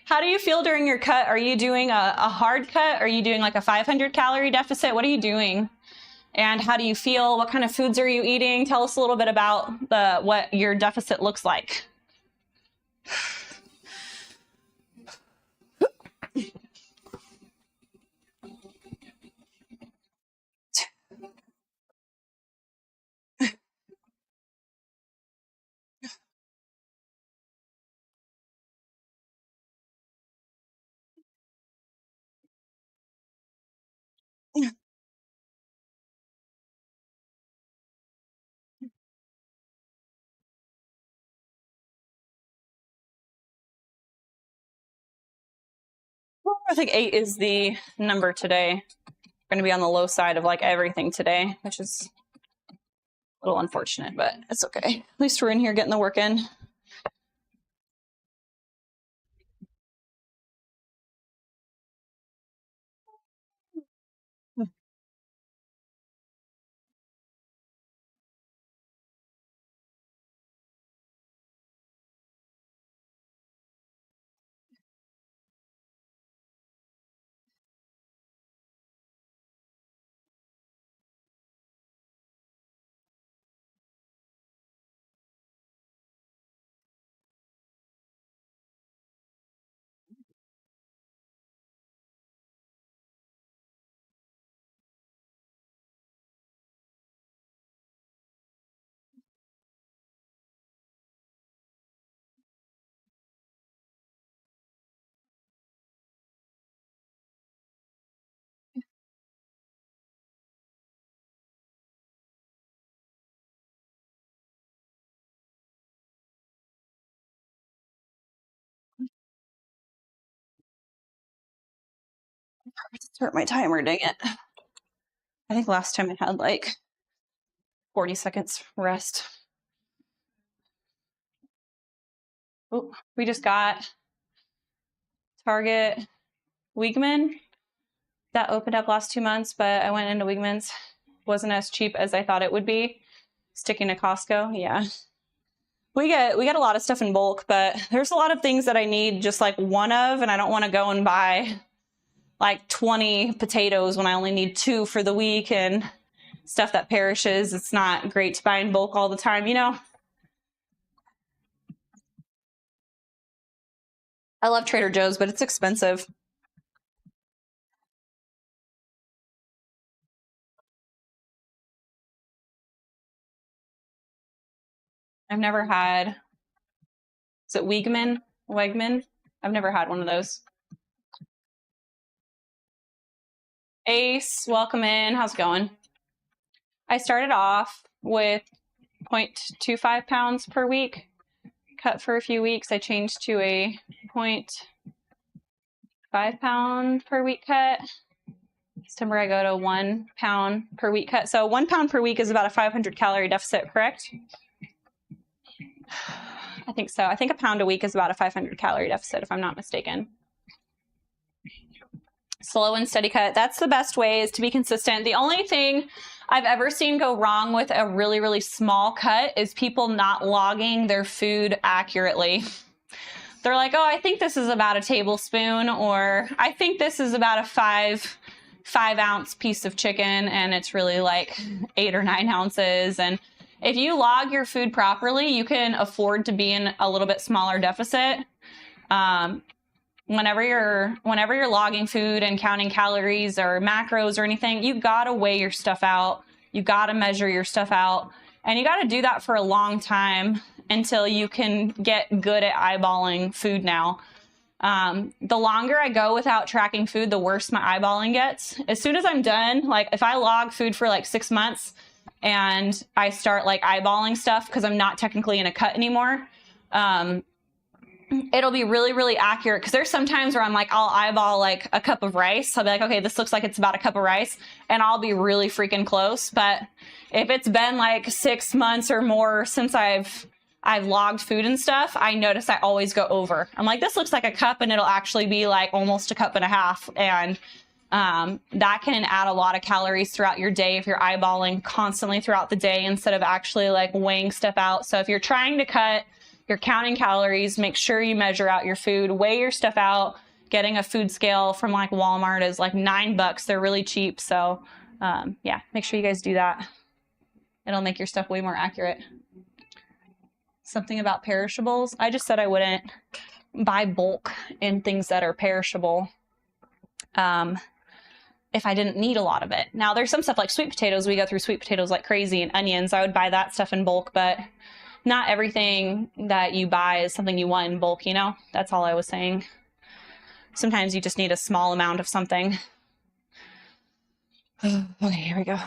How do you feel during your cut? Are you doing a hard cut? Are you doing like a 500 calorie deficit? What are you doing? And how do you feel? What kind of foods are you eating? Tell us a little bit about what your deficit looks like. I think 8 is the number today. We're going to be on the low side of like everything today, which is a little unfortunate, but it's okay. At least we're in here getting the work in. Start my timer, dang it. I think last time I had like 40 seconds rest. Oh, we just got Target Weigman. That opened up last 2 months, but I went into Weigman's. Wasn't as cheap as I thought it would be. Sticking to Costco, yeah. We get a lot of stuff in bulk, but there's a lot of things that I need just like one of, and I don't want to go and buy like 20 potatoes when I only need 2 for the week and stuff that perishes. It's not great to buy in bulk all the time, you know? I love Trader Joe's, but it's expensive. I've never had, is it Weigman? Wegman? I've never had one of those. Ace, welcome in. How's it going? I started off with 0.25 pounds per week. Cut for a few weeks. I changed to a 0.5 pound per week cut. September, I go to 1 pound per week cut. So 1 pound per week is about a 500 calorie deficit, correct? I think so. I think a pound a week is about a 500 calorie deficit, if I'm not mistaken. Slow and steady cut. That's the best way, is to be consistent. The only thing I've ever seen go wrong with a really, really small cut is people not logging their food accurately. They're like, oh, I think this is about a tablespoon, or I think this is about a 5 ounce piece of chicken, and it's really like 8 or 9 ounces. And if you log your food properly, you can afford to be in a little bit smaller deficit. Whenever you're logging food and counting calories or macros or anything, you gotta weigh your stuff out. You gotta measure your stuff out, and you gotta do that for a long time until you can get good at eyeballing food now. The longer I go without tracking food, the worse my eyeballing gets. As soon as I'm done, like if I log food for like 6 months and I start like eyeballing stuff because I'm not technically in a cut anymore, it'll be really, really accurate, because there's some times where I'm like, I'll eyeball like a cup of rice. I'll be like, okay, this looks like it's about a cup of rice, and I'll be really freaking close. But if it's been like 6 months or more since I've logged food and stuff, I notice I always go over. I'm like, this looks like a cup, and it'll actually be like almost a cup and a half. And that can add a lot of calories throughout your day if you're eyeballing constantly throughout the day instead of actually like weighing stuff out. So if you're trying to cut, you're counting calories, make sure you measure out your food, weigh your stuff out. Getting a food scale from like Walmart is like $9. They're really cheap. So yeah, make sure you guys do that. It'll make your stuff way more accurate. Something about perishables. I just said I wouldn't buy bulk in things that are perishable if I didn't need a lot of it. Now there's some stuff like sweet potatoes. We go through sweet potatoes like crazy, and onions. I would buy that stuff in bulk, but not everything that you buy is something you want in bulk, you know? That's all I was saying. Sometimes you just need a small amount of something. Okay, here we go.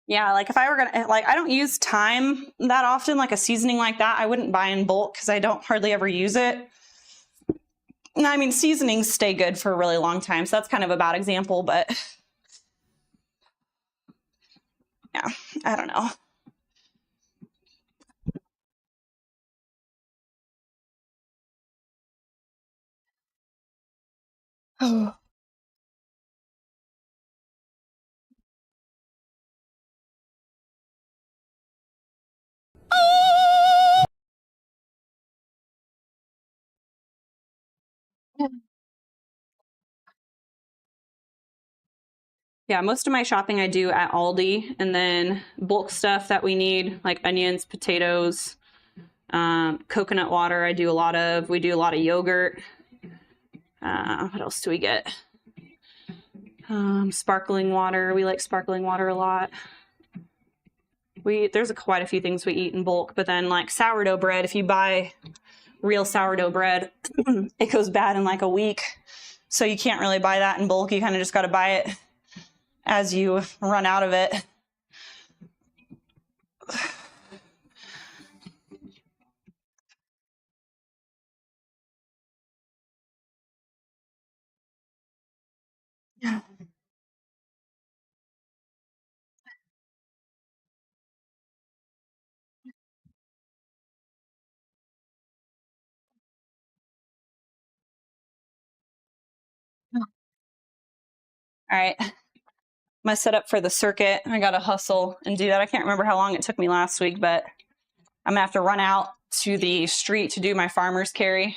Yeah, like if I were gonna, like, I don't use thyme that often, like a seasoning like that, I wouldn't buy in bulk because I don't hardly ever use it. No, I mean, seasonings stay good for a really long time, so that's kind of a bad example, but yeah, I don't know. Oh. Yeah, most of my shopping I do at Aldi, and then bulk stuff that we need, like onions, potatoes, coconut water I do a lot of. We do a lot of yogurt. What else do we get? Sparkling water. We like sparkling water a lot. There's quite a few things we eat in bulk, but then like sourdough bread, if you buy real sourdough bread, it goes bad in like a week. So you can't really buy that in bulk. You kind of just got to buy it as you run out of it. Yeah. All right. I'm gonna set up for the circuit. I gotta hustle and do that. I can't remember how long it took me last week, but I'm gonna have to run out to the street to do my farmer's carry.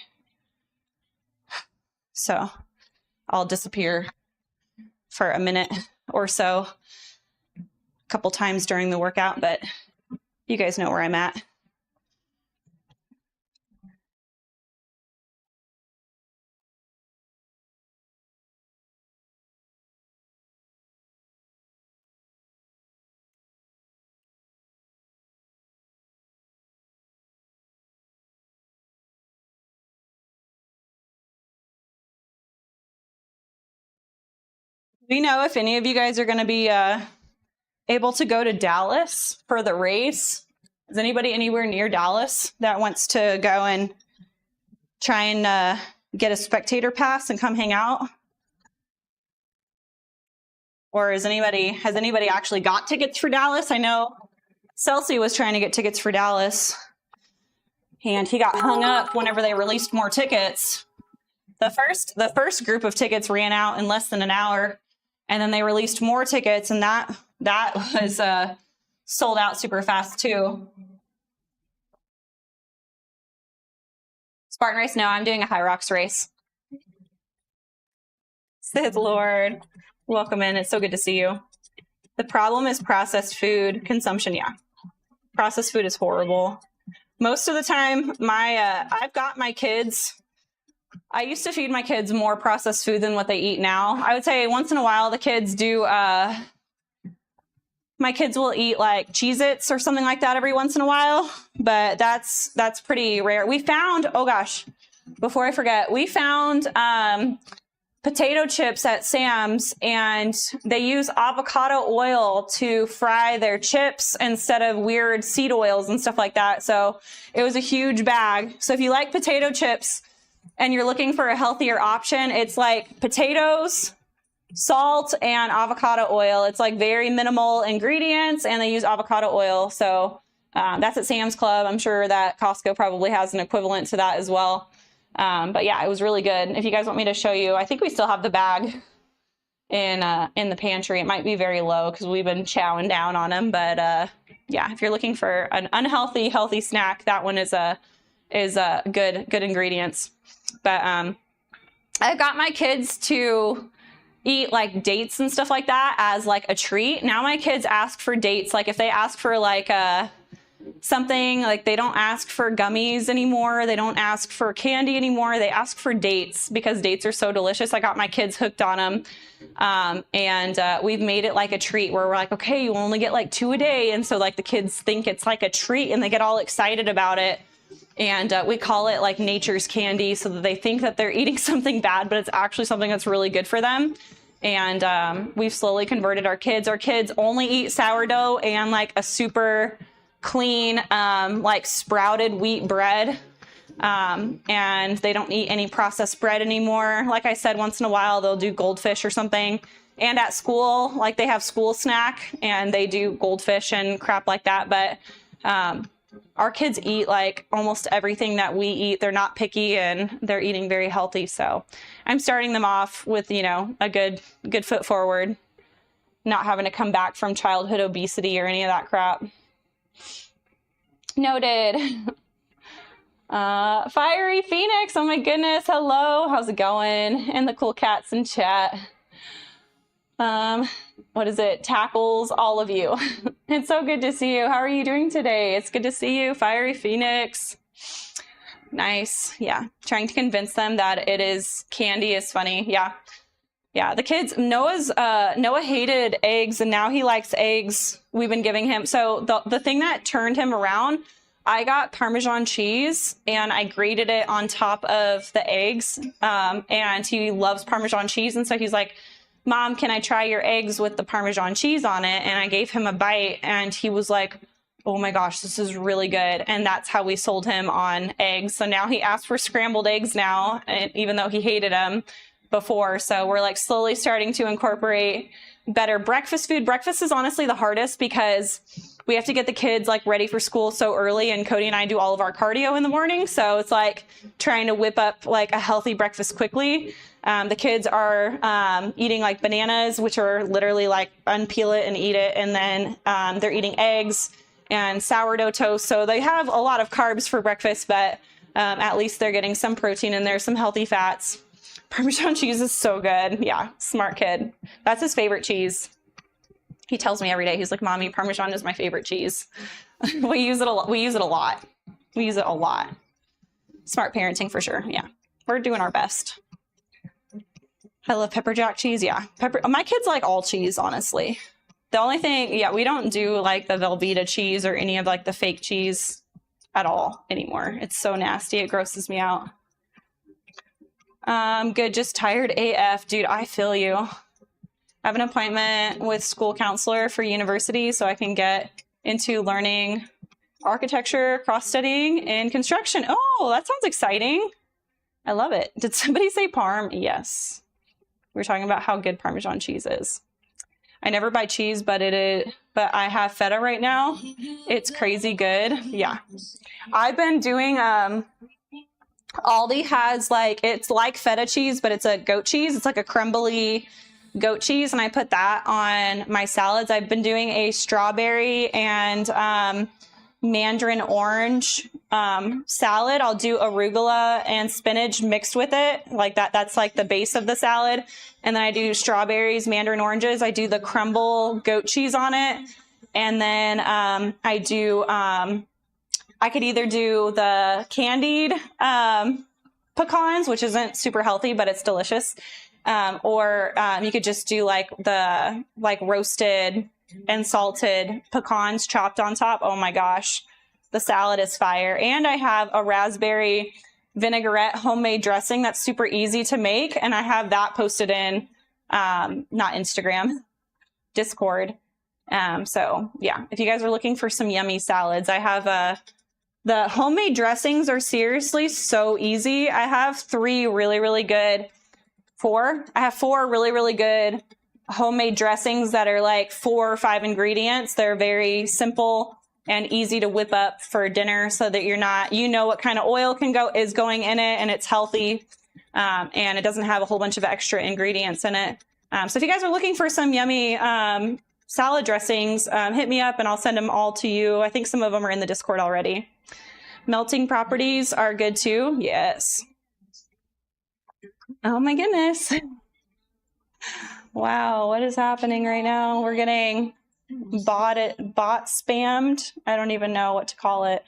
So I'll disappear for a minute or so, a couple times during the workout, but you guys know where I'm at. Do you know if any of you guys are going to be able to go to Dallas for the race? Is anybody anywhere near Dallas that wants to go and try and get a spectator pass and come hang out? Or has anybody actually got tickets for Dallas? I know Celsi was trying to get tickets for Dallas, and he got hung up whenever they released more tickets. The first group of tickets ran out in less than an hour, and then they released more tickets, and that was sold out super fast too. Spartan race? No, I'm doing a HYROX race. Sith Lord, welcome in. It's so good to see you. The problem is processed food consumption. Yeah, processed food is horrible. Most of the time, I've got my kids. I used to feed my kids more processed food than what they eat now. I would say once in a while the kids do, my kids will eat like Cheez-Its or something like that every once in a while, but that's pretty rare. We found, oh gosh, before I forget, we found potato chips at Sam's, and they use avocado oil to fry their chips instead of weird seed oils and stuff like that. So it was a huge bag. So if you like potato chips and you're looking for a healthier option, it's like potatoes, salt, and avocado oil. It's like very minimal ingredients, and they use avocado oil. So that's at Sam's Club. I'm sure that Costco probably has an equivalent to that as well. But yeah, it was really good. If you guys want me to show you, I think we still have the bag in the pantry. It might be very low because we've been chowing down on them. But yeah, if you're looking for an unhealthy, healthy snack, that one is good ingredients. But I've got my kids to eat like dates and stuff like that as like a treat. Now my kids ask for dates. Like if they ask for like something, like they don't ask for gummies anymore. They don't ask for candy anymore. They ask for dates because dates are so delicious. I got my kids hooked on them. And we've made it like a treat where we're like, okay, you only get like 2 a day. And so like the kids think it's like a treat and they get all excited about it. And we call it like nature's candy so that they think that they're eating something bad, but it's actually something that's really good for them. And we've slowly converted our kids. Our kids only eat sourdough and like a super clean, like sprouted wheat bread. And they don't eat any processed bread anymore. Like I said, once in a while, they'll do goldfish or something. And at school, like they have school snack and they do goldfish and crap like that. But our kids eat like almost everything that we eat. They're not picky and they're eating very healthy. So I'm starting them off with, you know, a good foot forward, not having to come back from childhood obesity or any of that crap. Noted. Fiery Phoenix. Oh my goodness. Hello. How's it going? And the cool cats in chat. What is it? Tackles all of you. It's so good to see you. How are you doing today? It's good to see you, Fiery Phoenix. Nice. Yeah. Trying to convince them that it is candy is funny. Yeah. Yeah. The kids, Noah hated eggs and now he likes eggs. We've been giving him. So the thing that turned him around, I got Parmesan cheese and I grated it on top of the eggs. And he loves Parmesan cheese. And so he's like, Mom, can I try your eggs with the Parmesan cheese on it? And I gave him a bite and he was like, oh my gosh, this is really good. And that's how we sold him on eggs. So now he asks for scrambled eggs now, even though he hated them before. So we're like slowly starting to incorporate better breakfast food. Breakfast is honestly the hardest because we have to get the kids like ready for school so early, and Cody and I do all of our cardio in the morning. So it's like trying to whip up like a healthy breakfast quickly. The kids are eating like bananas, which are literally like unpeel it and eat it. And then they're eating eggs and sourdough toast. So they have a lot of carbs for breakfast, but at least they're getting some protein in there, some healthy fats. Parmesan cheese is so good. Yeah, smart kid. That's his favorite cheese. He tells me every day, he's like, Mommy, Parmesan is my favorite cheese. We use it a lot. We use it a lot. Smart parenting for sure. Yeah, we're doing our best. I love pepper jack cheese. Yeah, my kids like all cheese, honestly. The only thing, yeah, we don't do like the Velveeta cheese or any of like the fake cheese at all anymore. It's so nasty. It grosses me out. Good. Just tired AF. Dude, I feel you. I have an appointment with school counselor for university so I can get into learning architecture, cross-studying, and construction. Oh, that sounds exciting. I love it. Did somebody say parm? Yes. We're talking about how good Parmesan cheese is. I never buy cheese, but I have feta right now. It's crazy good. Yeah. I've been doing, Aldi has like, it's like feta cheese, but it's a goat cheese. It's like a crumbly goat cheese. And I put that on my salads. I've been doing a strawberry and, mandarin orange salad. I'll do arugula and spinach mixed with it like that. That's like the base of the salad. And then I do strawberries, mandarin oranges. I do the crumble goat cheese on it. And then I do, I could either do the candied pecans, which isn't super healthy, but it's delicious. Or you could just do like the roasted and salted pecans chopped on top. Oh my gosh, the salad is fire. And I have a raspberry vinaigrette homemade dressing that's super easy to make. And I have that posted in, not Instagram, Discord. So yeah, if you guys are looking for some yummy salads, I have the homemade dressings are seriously so easy. I have four really, really good homemade dressings that are like 4 or 5 ingredients. They're very simple and easy to whip up for dinner so that you know what kind of oil is going in it, and it's healthy. And it doesn't have a whole bunch of extra ingredients in it. So if you guys are looking for some yummy salad dressings, hit me up and I'll send them all to you. I think some of them are in the Discord already. Melting properties are good too. Yes. Oh my goodness. Wow, what is happening right now? We're getting bot spammed. I don't even know what to call it.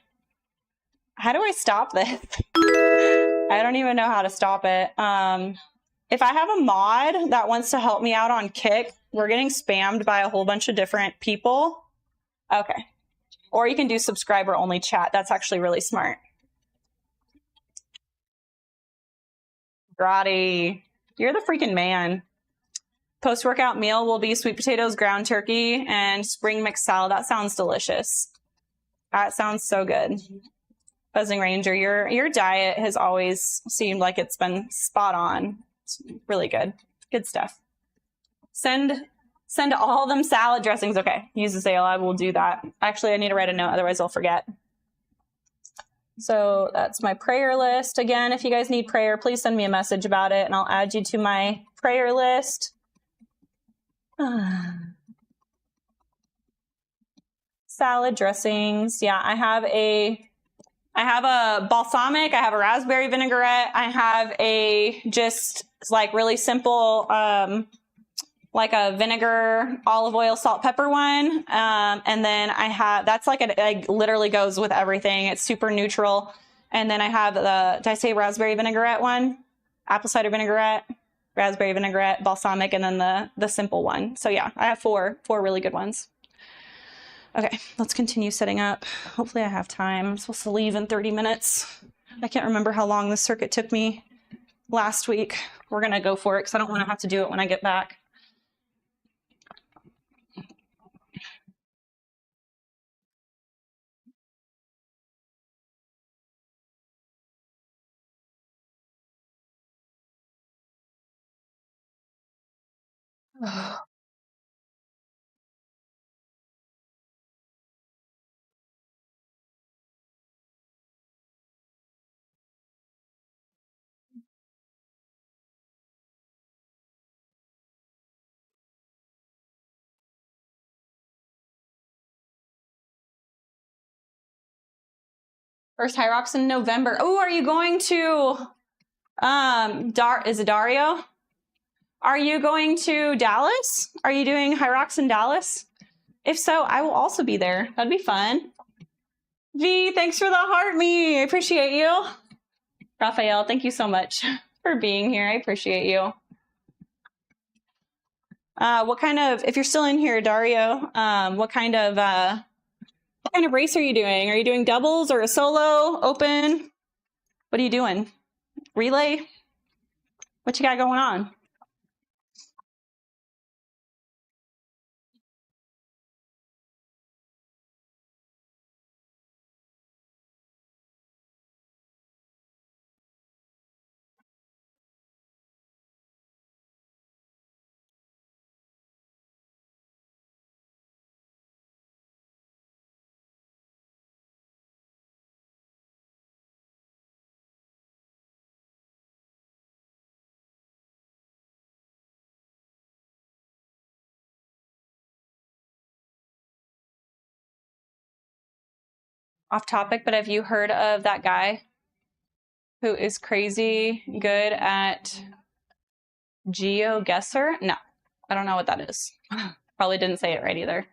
How do I stop this? I don't even know how to stop it. If I have a mod that wants to help me out on Kick, we're getting spammed by a whole bunch of different people. Okay. Or you can do subscriber only chat. That's actually really smart. Grotty, you're the freaking man. Post-workout meal will be sweet potatoes, ground turkey, and spring mixed salad. That sounds delicious. That sounds so good. Buzzing Ranger, your diet has always seemed like it's been spot on. It's really good. Good stuff. Send all them salad dressings. Okay, use the sale. I will do that. Actually, I need to write a note, otherwise I'll forget. So that's my prayer list. Again, if you guys need prayer, please send me a message about it, and I'll add you to my prayer list. Salad dressings. Yeah, I have a balsamic, I have a raspberry vinaigrette, I have a just like really simple like a vinegar, olive oil, salt, pepper one. And then I have, that's like it literally goes with everything. It's super neutral. And then I have the, did I say raspberry vinaigrette one? Apple cider vinaigrette, raspberry vinaigrette, balsamic, and then the simple one. So yeah, I have four really good ones. Okay, let's continue setting up. Hopefully I have time. I'm supposed to leave in 30 minutes. I can't remember how long this circuit took me last week. We're gonna go for it because I don't want to have to do it when I get back. First HYROX in November. Oh, are you going to, is it Dario? Are you going to Dallas? Are you doing HYROX in Dallas? If so, I will also be there. That'd be fun. V, thanks for the heart me. I appreciate you. Raphael, thank you so much for being here. I appreciate you. What kind of, if you're still in here, Dario, what kind of race are you doing? Are you doing doubles or a solo, open? What are you doing? Relay? What you got going on? Off topic, but have you heard of that guy who is crazy good at GeoGuessr? No, I don't know what that is. Probably didn't say it right either.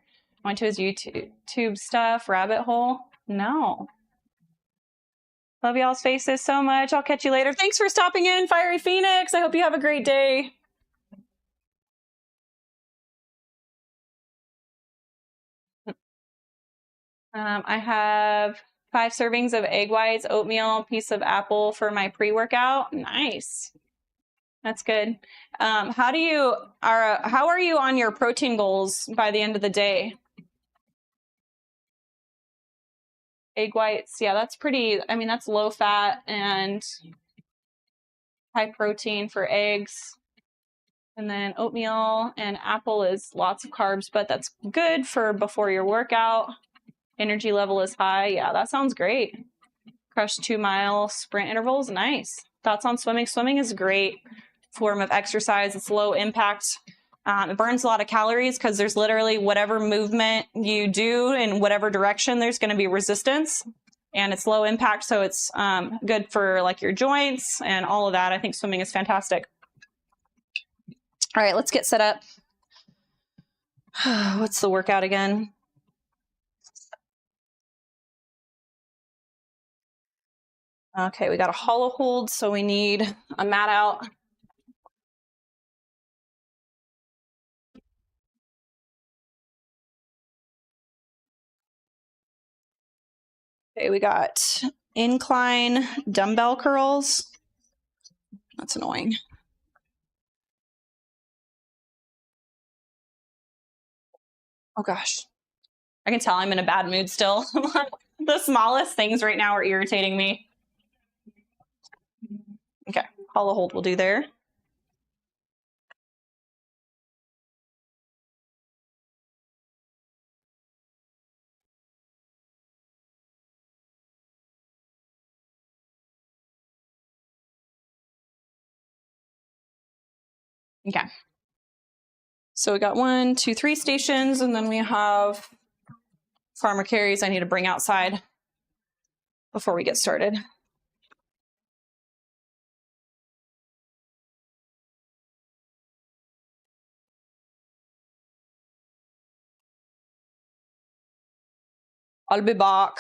Went to his YouTube stuff, rabbit hole. No. Love y'all's faces so much. I'll catch you later. Thanks for stopping in, Fiery Phoenix. I hope you have a great day. I have 5 servings of egg whites, oatmeal, piece of apple for my pre-workout. Nice. That's good. How are you on your protein goals by the end of the day? Egg whites, yeah, that's pretty, I mean, that's low fat and high protein for eggs. And then oatmeal and apple is lots of carbs, but that's good for before your workout. Energy level is high. Yeah, that sounds great. Crush 2-mile sprint intervals. Nice. Thoughts on swimming? Swimming is a great form of exercise. It's low impact. It burns a lot of calories because there's literally whatever movement you do in whatever direction, there's going to be resistance. And it's low impact, so it's good for like your joints and all of that. I think swimming is fantastic. All right, let's get set up. What's the workout again? Okay, we got a hollow hold, so we need a mat out. Okay, we got incline dumbbell curls. That's annoying. Oh gosh. I can tell I'm in a bad mood still. The smallest things right now are irritating me. Okay, hollow hold will do there. Okay. So we got 1, 2, 3 stations, and then we have farmer carries I need to bring outside before we get started. I'll be back.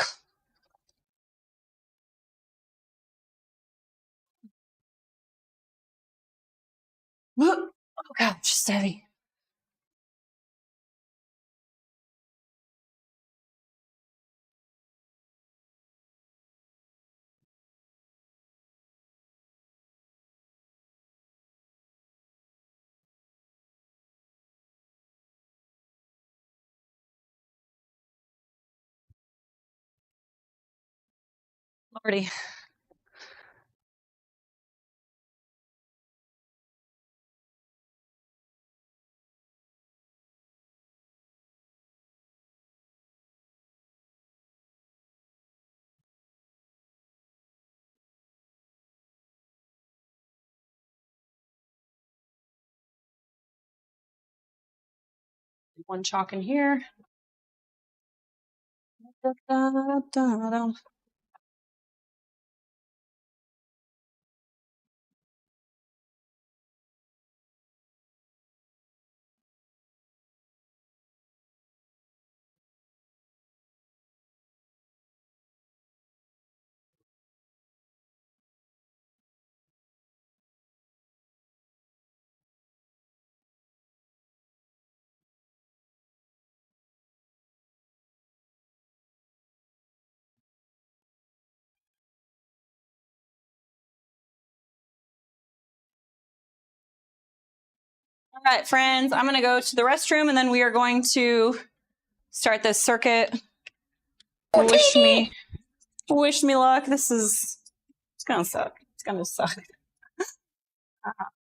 Oh God, she's heavy. Lordy. One chalk in here. Da, da, da, da. All right, friends, I'm going to go to the restroom and then we are going to start this circuit. Wish me luck. It's going to suck. It's going to suck.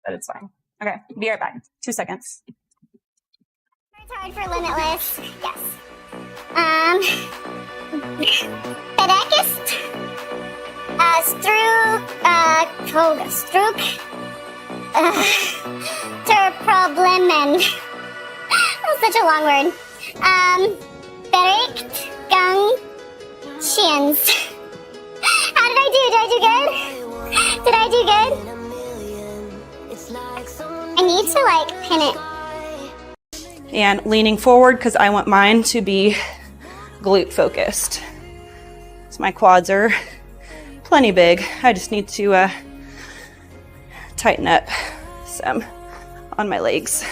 But it's fine. Okay, be right back. 2 seconds. It's hard for Limitless. Yes. Pedekist, Strook, Terproblemen. That's such a long word. Bericht, Gung, Shins. How did I do? Did I do good? Did I do good? I need to like pin it. And leaning forward because I want mine to be glute focused. So my quads are plenty big. I just need to tighten up some on my legs.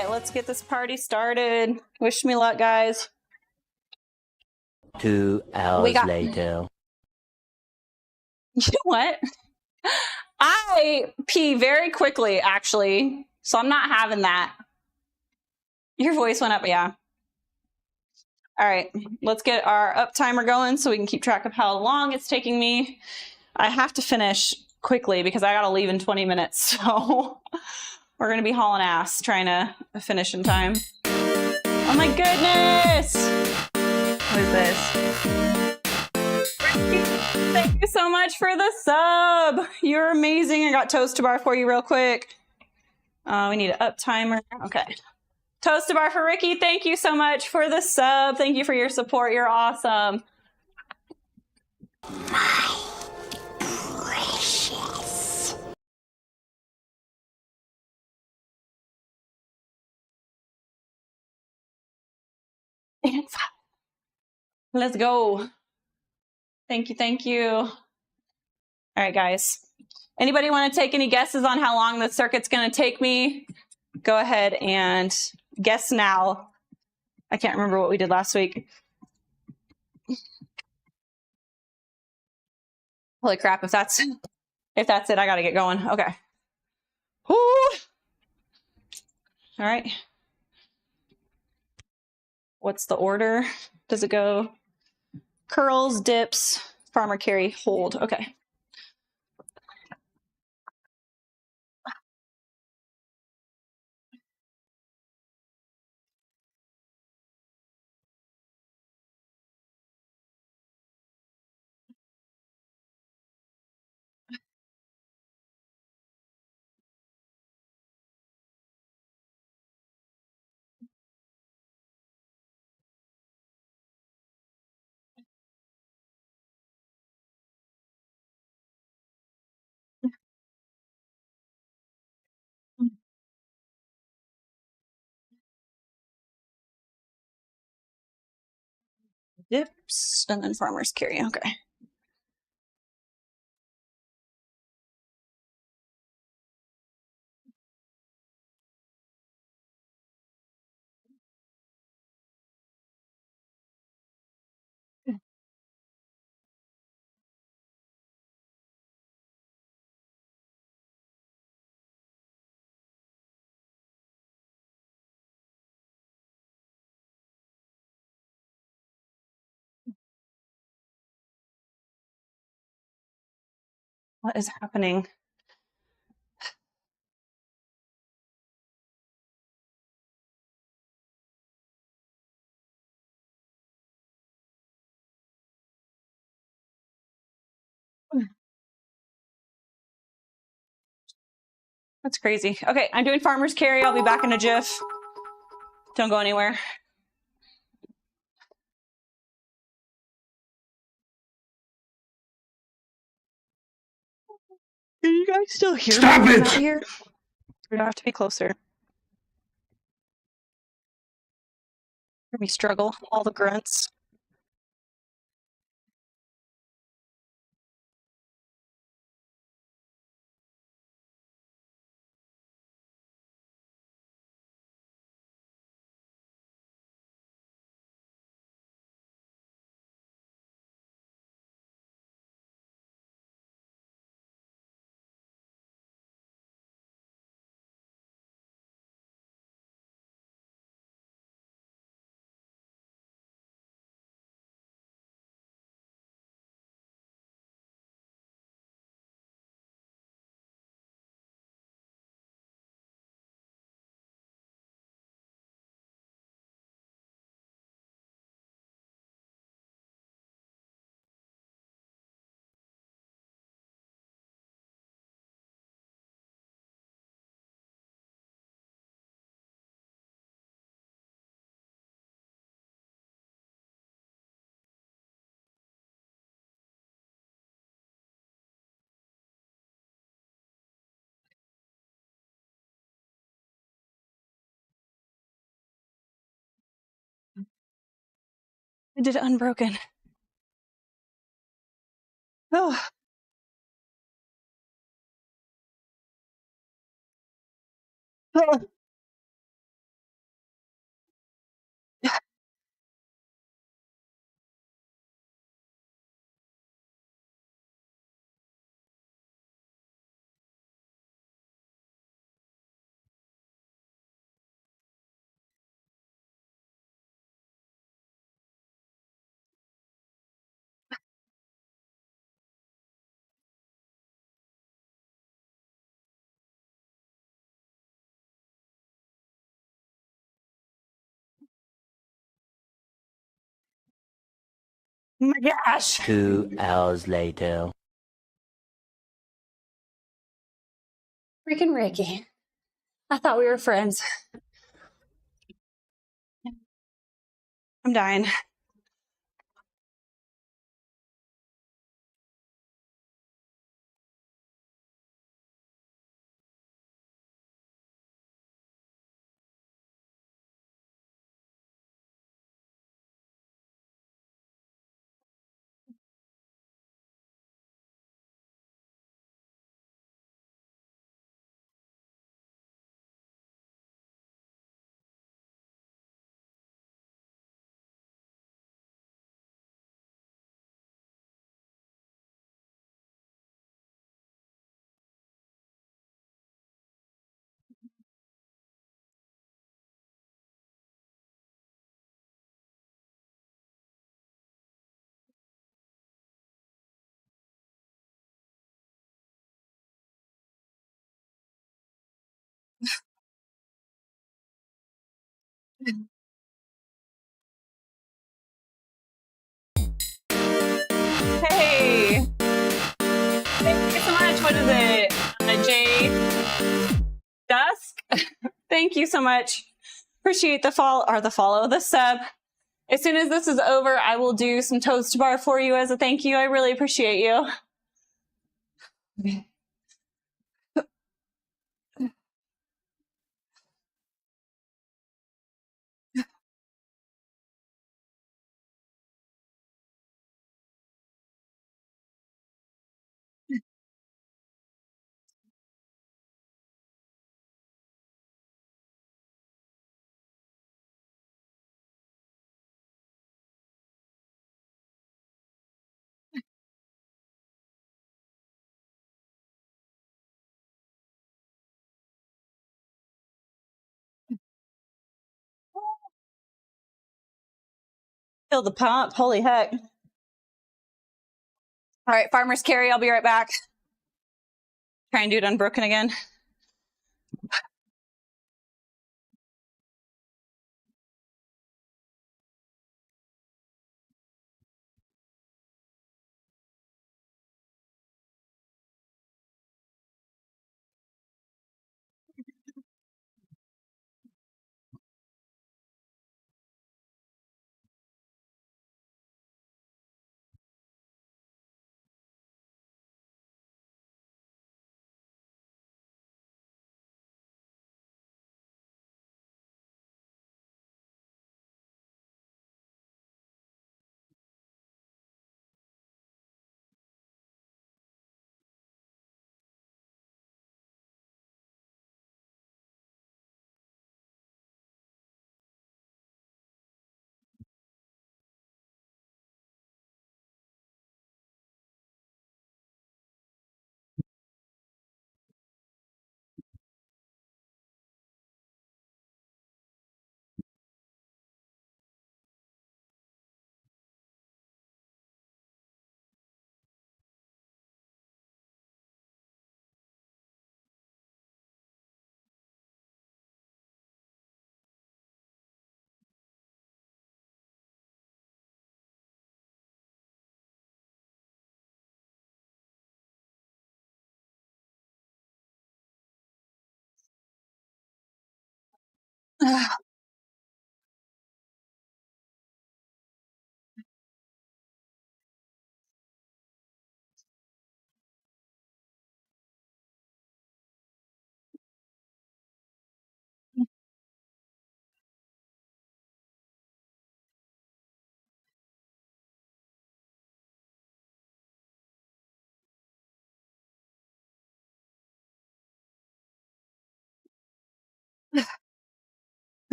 Okay, let's get this party started. Wish me luck, guys. 2 hours later. You know what? I pee very quickly, actually, so I'm not having that. Your voice went up, yeah. All right, let's get our up timer going so we can keep track of how long it's taking me. I have to finish quickly because I gotta leave in 20 minutes, so we're gonna be hauling ass trying to finish in time. Oh my goodness! What is this? Thank you so much for the sub. You're amazing. I got toast to bar for you real quick. We need an up timer. Okay. Toast to bar for Ricky. Thank you so much for the sub. Thank you for your support. You're awesome. Let's go. Thank you. Thank you. All right, guys. Anybody want to take any guesses on how long the circuit's going to take me? Go ahead and guess now. I can't remember what we did last week. Holy crap, if that's it, I got to get going. Okay. Woo. All right. What's the order? Does it go curls, dips, farmer carry, hold? Okay. Dips and then farmer's carry. Okay. What is happening? That's crazy. Okay, I'm doing farmer's carry. I'll be back in a jiff. Don't go anywhere. Can you guys still hear me? Stop it! Out here? We don't have to be closer. Hear me struggle. All the grunts. I did it unbroken. Oh. Oh. My gosh. 2 hours later. Freaking Ricky. I thought we were friends. I'm dying. Hey, thank you so much. What is it? J Dusk? Thank you so much. Appreciate the follow, the sub. As soon as this is over, I will do some toast to bar for you as a thank you. I really appreciate you. Feel the pump. Holy heck. All right, farmer's carry. I'll be right back. Try and do it unbroken again.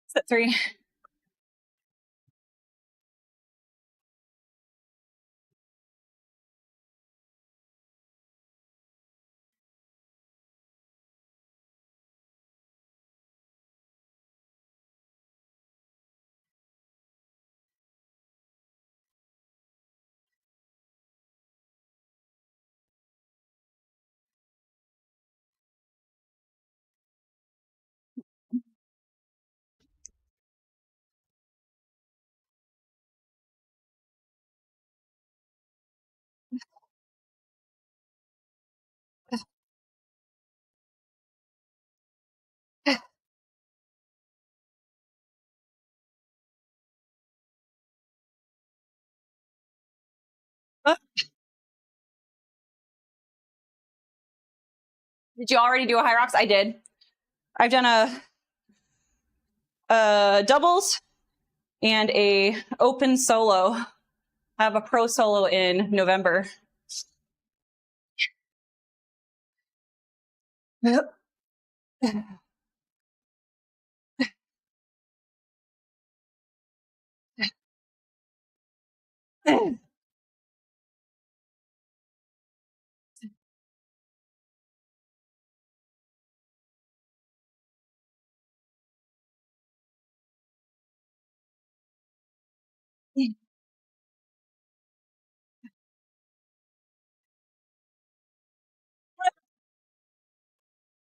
Set 3. Did you already do a HYROX? I did. I've done a doubles and a open solo. I have a pro solo in November.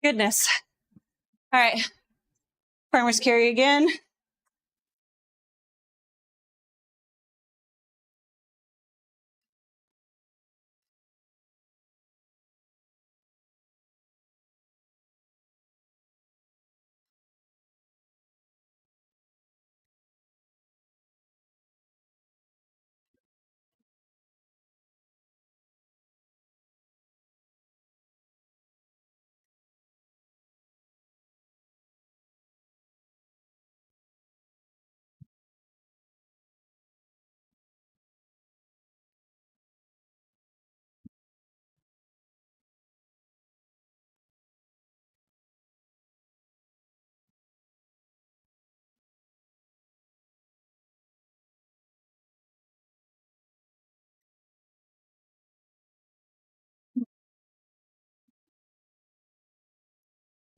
Goodness. All right. Farmer's carry again.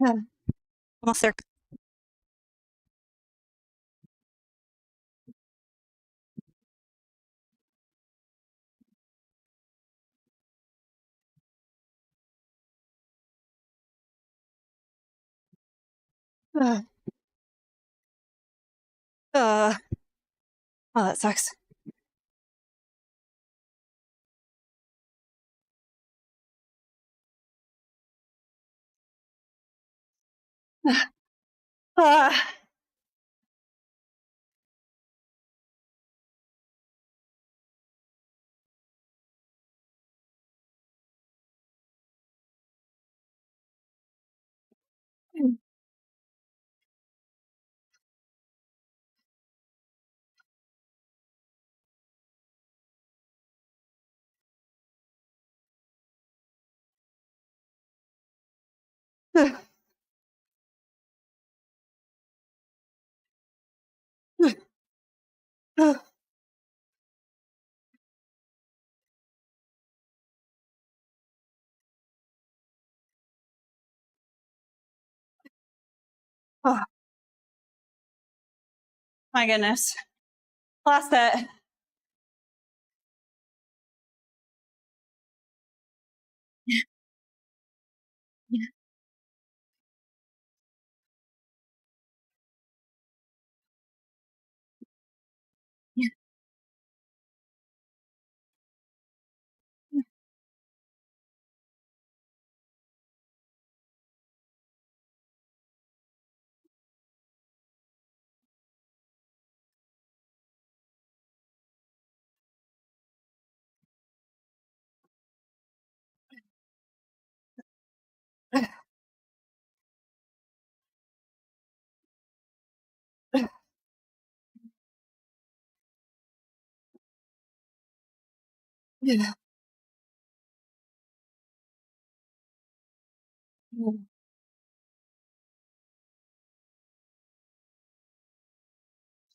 Yeah. Almost there. Uh, uh, oh, that sucks. Uh, oh, my goodness. Last set.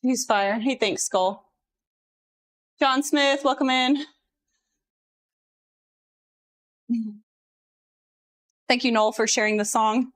He's fire. He thinks Skull. John Smith, welcome in. Thank you, Noel, for sharing the song.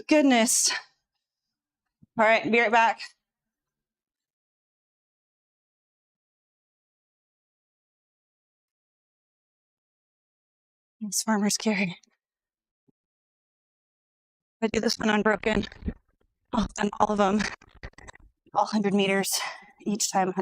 Goodness. All right, be right back. It's farmer's carry. I do this one unbroken. I've done all of them, all 100 meters each time.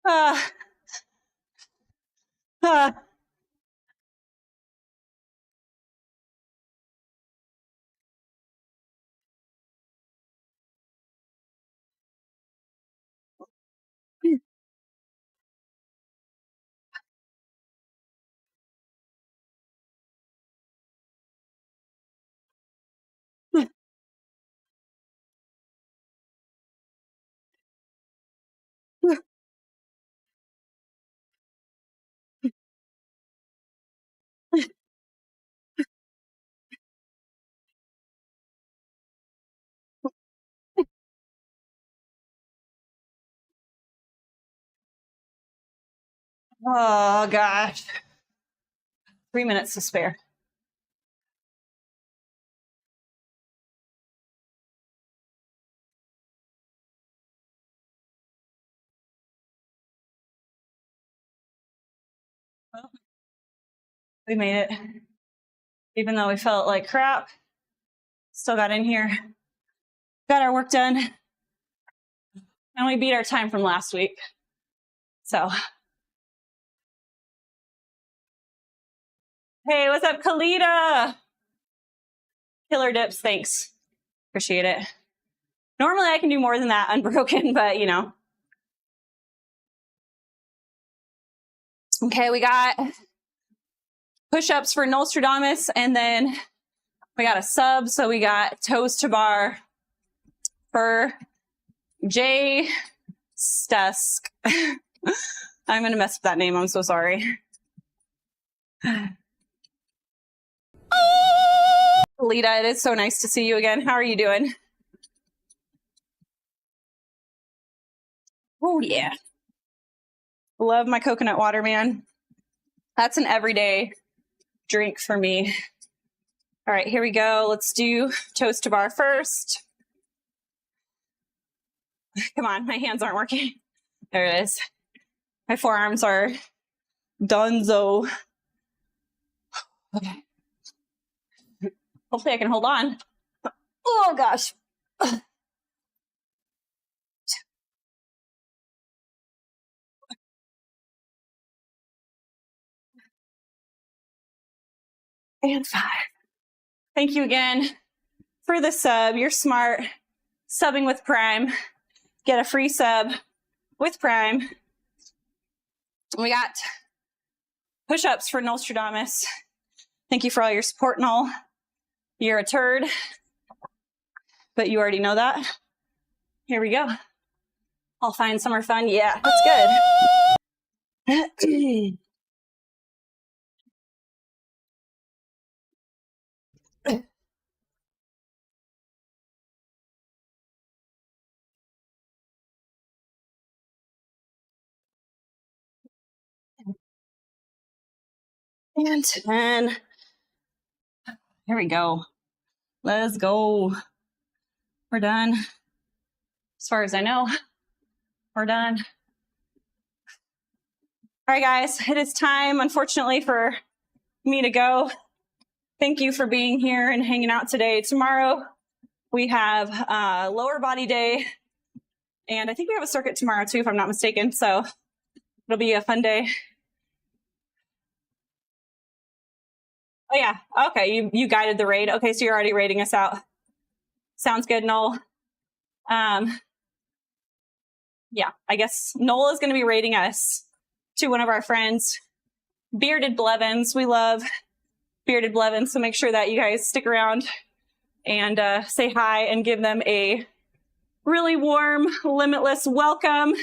Uh, uh. Oh gosh. 3 minutes to spare. Well, we made it. Even though we felt like crap, still got in here, got our work done, and we beat our time from last week. So, hey, what's up, Kalita? Killer dips, thanks. Appreciate it. Normally I can do more than that unbroken, but you know. Okay, we got push-ups for Nostradamus, and then we got a sub, so we got toes to bar for Jay Stusk. I'm gonna mess up that name, I'm so sorry. Lita, it is so nice to see you again. How are you doing? Oh yeah. Love my coconut water, man. That's an everyday drink for me. All right, here we go. Let's do toes to bar first. Come on, my hands aren't working. There it is. My forearms are donezo. Okay. Hopefully I can hold on. Oh gosh. And 5. Thank you again for the sub. You're smart. Subbing with Prime. Get a free sub with Prime. We got push-ups for Nostradamus. Thank you for all your support, Noel. You're a turd, but you already know that. Here we go. I'll find summer fun. Yeah, that's good. And 10. Here we go. Let's go. We're done. As far as I know, we're done. All right, guys, it is time, unfortunately, for me to go. Thank you for being here and hanging out today. Tomorrow, we have lower body day, and I think we have a circuit tomorrow, too, if I'm not mistaken, so it'll be a fun day. Oh, yeah. Okay, you guided the raid. Okay, so you're already raiding us out. Sounds good, Noel. Yeah, I guess Noel is going to be raiding us to one of our friends, Bearded Blevins. We love Bearded Blevins, so make sure that you guys stick around and say hi and give them a really warm, limitless welcome.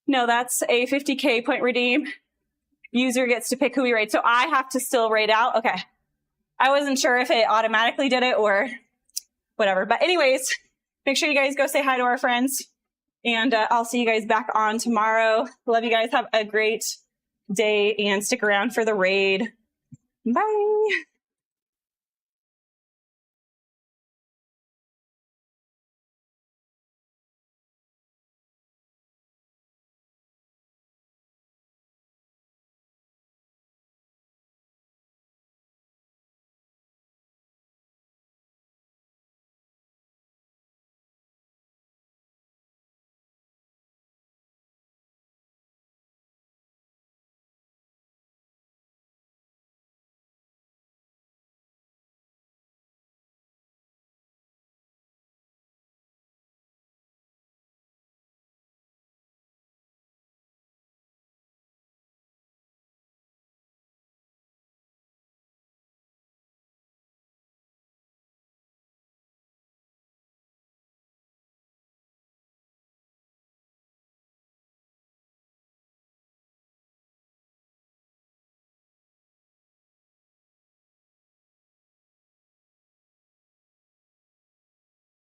No, that's a 50K point redeem. User gets to pick who we raid. So I have to still raid out. Okay. I wasn't sure if it automatically did it or whatever. But anyways, make sure you guys go say hi to our friends. And I'll see you guys back on tomorrow. Love you guys. Have a great day and stick around for the raid. Bye.